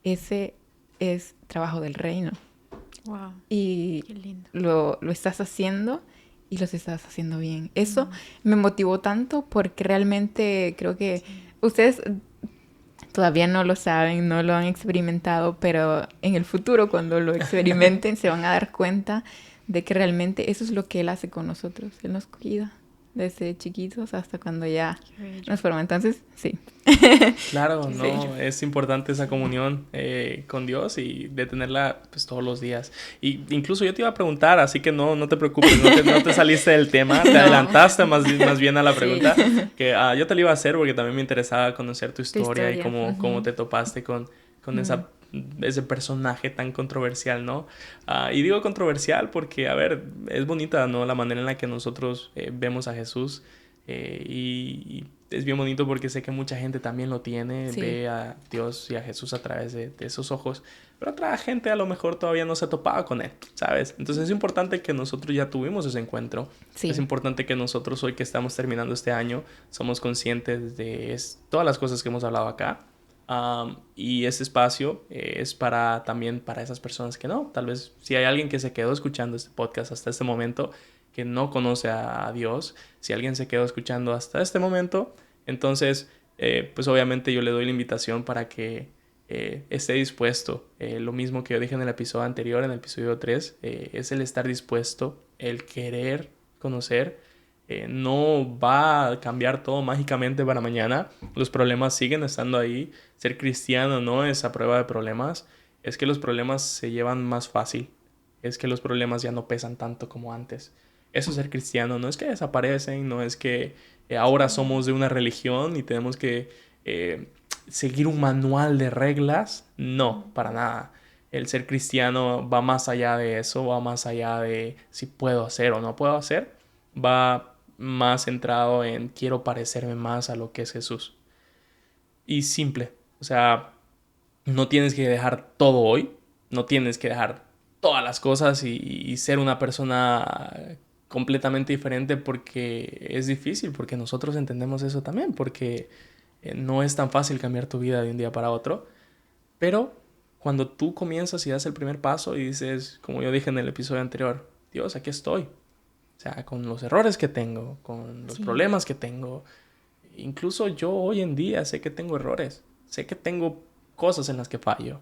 C: ese es trabajo del reino.
B: Wow.
C: Y
B: qué lindo.
C: Lo estás haciendo y lo estás haciendo bien. Eso me motivó tanto porque realmente creo que ustedes... todavía no lo saben, no lo han experimentado, pero en el futuro, cuando lo experimenten, se van a dar cuenta de que realmente eso es lo que Él hace con nosotros. Él nos cuida desde chiquitos hasta cuando ya nos forma. Entonces, sí.
A: Claro, no, es importante esa comunión con Dios y de tenerla pues todos los días. Y incluso yo te iba a preguntar, así que no te preocupes, no te saliste del tema, te adelantaste más bien a la pregunta, que yo te la iba a hacer porque también me interesaba conocer tu historia y cómo te topaste con ese personaje tan controversial, ¿no? Y digo controversial porque, a ver, es bonita, ¿no? La manera en la que nosotros vemos a Jesús y es bien bonito porque sé que mucha gente también lo tiene, ve a Dios y a Jesús a través de esos ojos. pero otra gente a lo mejor todavía no se ha topado con él, ¿sabes? Entonces es importante que nosotros ya tuvimos ese encuentro.
C: Sí.
A: Es importante que nosotros hoy que estamos terminando este año somos conscientes de todas las cosas que hemos hablado acá. Y ese espacio es también para esas personas que no. Tal vez si hay alguien que se quedó escuchando este podcast hasta este momento, que no conoce a Dios, si alguien se quedó escuchando hasta este momento, entonces pues obviamente yo le doy la invitación para que esté dispuesto. Lo mismo que yo dije en el episodio anterior, en el episodio 3, es el estar dispuesto, el querer conocer. No va a cambiar todo mágicamente para mañana. Los problemas siguen estando ahí. Ser cristiano no es a prueba de problemas. Es que los problemas se llevan más fácil. Es que los problemas ya no pesan tanto como antes. Eso es ser cristiano. No es que desaparecen, no es que ahora somos de una religión y tenemos que seguir un manual de reglas. No, para nada. El ser cristiano va más allá de eso, va más allá de si puedo hacer o no puedo hacer. Va más centrado en quiero parecerme más a lo que es Jesús. Y simple. O sea, no tienes que dejar todo hoy. No tienes que dejar todas las cosas y ser una persona completamente diferente porque es difícil, porque nosotros entendemos eso también, porque no es tan fácil cambiar tu vida de un día para otro. Pero cuando tú comienzas y das el primer paso y dices, como yo dije en el episodio anterior, Dios, aquí estoy. O sea, con los errores que tengo, con los problemas que tengo. Incluso yo hoy en día sé que tengo errores. Sé que tengo cosas en las que fallo.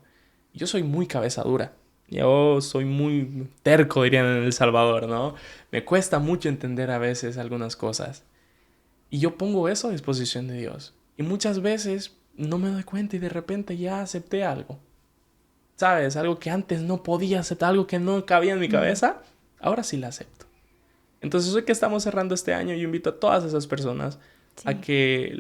A: Yo soy muy cabeza dura. Yo soy muy terco, dirían en El Salvador, ¿no? Me cuesta mucho entender a veces algunas cosas. Y yo pongo eso a disposición de Dios. Y muchas veces no me doy cuenta y de repente ya acepté algo. ¿Sabes? Algo que antes no podía aceptar, algo que no cabía en mi cabeza. Ahora sí la acepto. Entonces hoy que estamos cerrando este año, yo invito a todas esas personas a que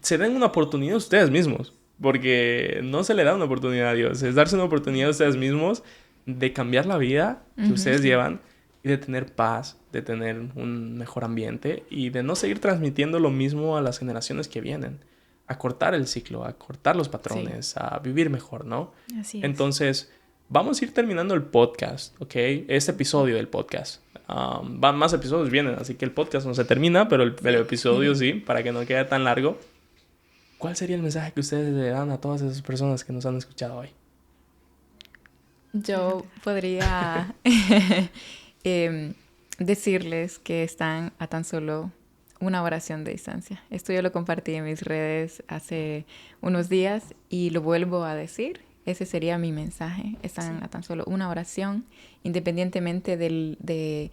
A: se den una oportunidad a ustedes mismos. Porque no se le da una oportunidad a Dios. Es darse una oportunidad a ustedes mismos de cambiar la vida que ustedes llevan y de tener paz, de tener un mejor ambiente y de no seguir transmitiendo lo mismo a las generaciones que vienen. A cortar el ciclo, a cortar los patrones, a vivir mejor, ¿no?
B: Así es.
A: Entonces, vamos a ir terminando el podcast, ¿ok? Este episodio del podcast. Más episodios vienen, así que el podcast no se termina, pero el episodio sí, para que no quede tan largo. ¿Cuál sería el mensaje que ustedes le dan a todas esas personas que nos han escuchado hoy?
C: Yo podría decirles que están a tan solo una oración de distancia. Esto yo lo compartí en mis redes hace unos días y lo vuelvo a decir. Ese sería mi mensaje. Están a tan solo una oración, independientemente de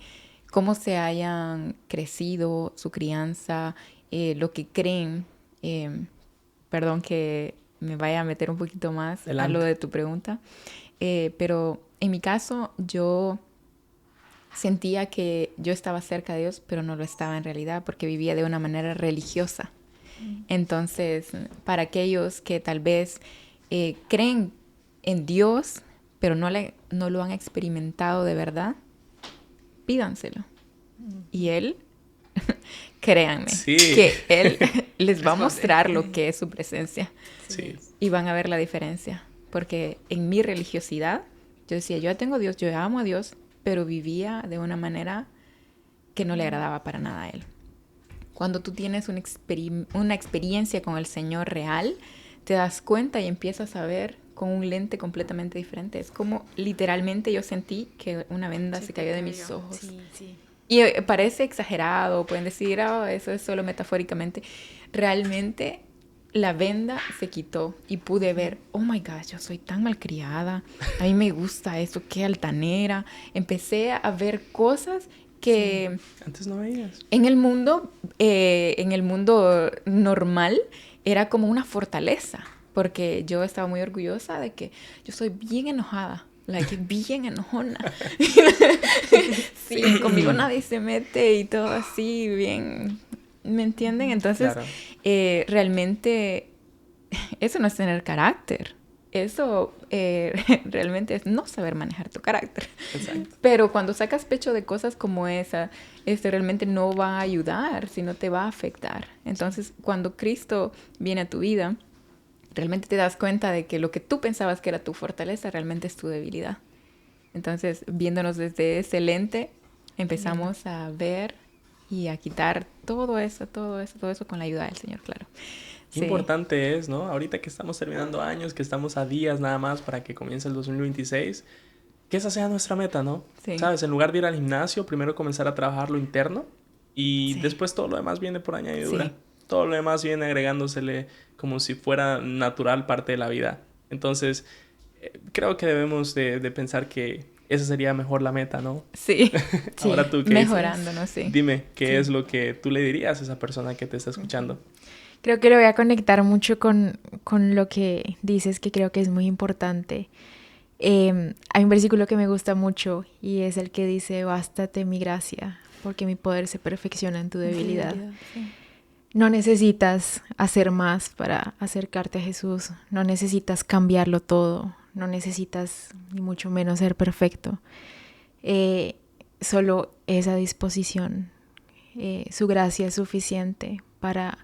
C: cómo se hayan crecido, su crianza, lo que creen. Perdón que me vaya a meter un poquito más a lo de tu pregunta. Pero en mi caso, yo sentía que yo estaba cerca de Dios, pero no lo estaba en realidad porque vivía de una manera religiosa. Entonces, para aquellos que tal vez creen en Dios, pero no lo han experimentado de verdad, pídanselo. Y Él, créanme, que Él les va a mostrar lo que es su presencia.
A: Sí.
C: Y van a ver la diferencia. Porque en mi religiosidad, yo decía, yo ya tengo a Dios, yo amo a Dios, pero vivía de una manera que no le agradaba para nada a Él. Cuando tú tienes una experiencia con el Señor real, te das cuenta y empiezas a ver con un lente completamente diferente. Es como literalmente yo sentí que una venda se cayó de mis ojos.
B: Sí.
C: Y parece exagerado, pueden decir, eso es solo metafóricamente. Realmente la venda se quitó y pude ver, oh my God, yo soy tan malcriada, a mí me gusta eso, qué altanera. Empecé a ver cosas que
A: antes no veías.
C: En el mundo normal era como una fortaleza, porque yo estaba muy orgullosa de que yo soy bien enojada. Bien enojona. Sí, conmigo nadie se mete y todo así, bien. ¿Me entienden? Entonces, claro. Realmente, eso no es tener carácter. Eso realmente es no saber manejar tu carácter.
A: Exacto.
C: Pero cuando sacas pecho de cosas como esa, realmente no va a ayudar, sino te va a afectar. Entonces, cuando Cristo viene a tu vida, realmente te das cuenta de que lo que tú pensabas que era tu fortaleza realmente es tu debilidad. Entonces, viéndonos desde ese lente, empezamos a ver y a quitar todo eso con la ayuda del Señor, claro.
A: Qué importante es, ¿no? Ahorita que estamos terminando años, que estamos a días nada más para que comience el 2026, que esa sea nuestra meta, ¿no?
C: Sí.
A: ¿Sabes? En lugar de ir al gimnasio, primero comenzar a trabajar lo interno y después todo lo demás viene por añadidura. Sí. Todo lo demás viene agregándosele como si fuera natural parte de la vida. Entonces, creo que debemos de pensar que esa sería mejor la meta, ¿no?
C: Sí.
A: Ahora tú, ¿qué
C: mejorándonos, sí.
A: Dime, ¿qué es lo que tú le dirías a esa persona que te está escuchando?
B: Creo que lo voy a conectar mucho con lo que dices, que creo que es muy importante. Hay un versículo que me gusta mucho y es el que dice: bástate mi gracia, porque mi poder se perfecciona en tu debilidad. Sí. No necesitas hacer más para acercarte a Jesús, no necesitas cambiarlo todo, no necesitas ni mucho menos ser perfecto. Solo esa disposición, su gracia es suficiente para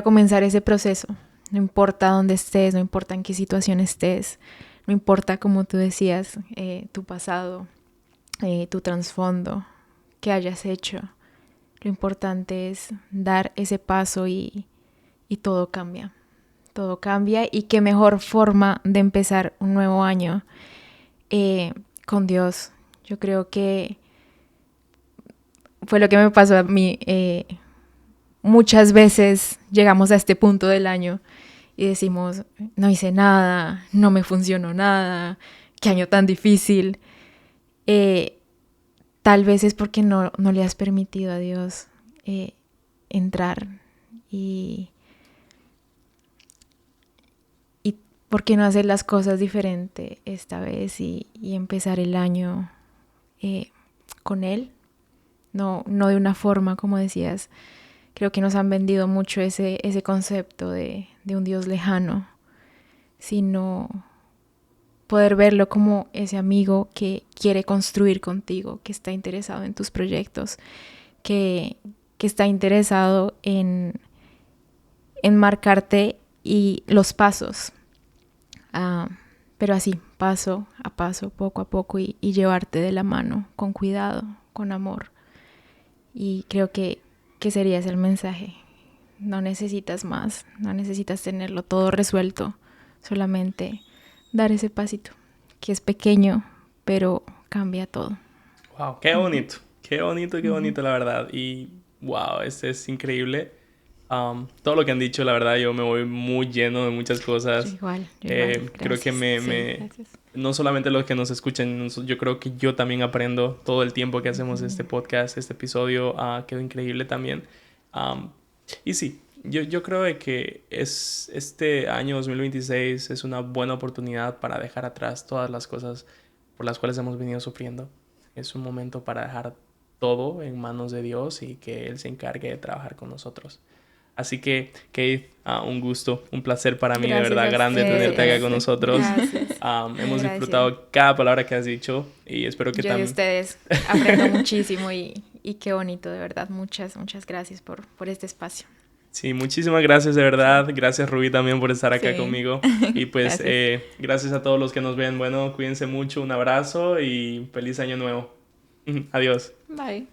B: comenzar ese proceso. No importa dónde estés, no importa en qué situación estés, no importa, como tú decías, tu pasado, tu trasfondo, qué hayas hecho. Lo importante es dar ese paso y todo cambia. Todo cambia, y qué mejor forma de empezar un nuevo año con Dios. Yo creo que fue lo que me pasó a mí. Muchas veces llegamos a este punto del año y decimos: no hice nada, no me funcionó nada, qué año tan difícil. Tal vez es porque no le has permitido a Dios entrar, y por qué no hacer las cosas diferente esta vez y empezar el año con Él, no de una forma, como decías. Creo que nos han vendido mucho ese concepto de un Dios lejano, sino poder verlo como ese amigo que quiere construir contigo, que está interesado en tus proyectos, que está interesado en marcarte y los pasos, pero así, paso a paso, poco a poco, y llevarte de la mano, con cuidado, con amor. Y creo que sería ese el mensaje. No necesitas más, no necesitas tenerlo todo resuelto, solamente dar ese pasito, que es pequeño, pero cambia todo.
A: Wow, qué bonito, qué bonito, la verdad. Y wow, es increíble. Todo lo que han dicho, la verdad, yo me voy muy lleno de muchas cosas.
B: Yo igual.
A: Creo que no solamente los que nos escuchan, yo creo que yo también aprendo todo el tiempo que hacemos este podcast, este episodio. Quedó increíble también. Y sí, yo creo de que este año 2026 es una buena oportunidad para dejar atrás todas las cosas por las cuales hemos venido sufriendo. Es un momento para dejar todo en manos de Dios y que Él se encargue de trabajar con nosotros. Así que, Kate, un gusto, un placer para mí, de verdad, grande tenerte acá con nosotros. Hemos disfrutado cada palabra que has dicho y espero que también...
B: Yo de ustedes aprendo muchísimo y qué bonito, de verdad. Muchas gracias por este espacio.
A: Sí, muchísimas gracias, de verdad. Gracias, Rubí, también por estar acá conmigo. Y pues, gracias a todos los que nos ven. Bueno, cuídense mucho, un abrazo y feliz año nuevo. Adiós.
C: Bye.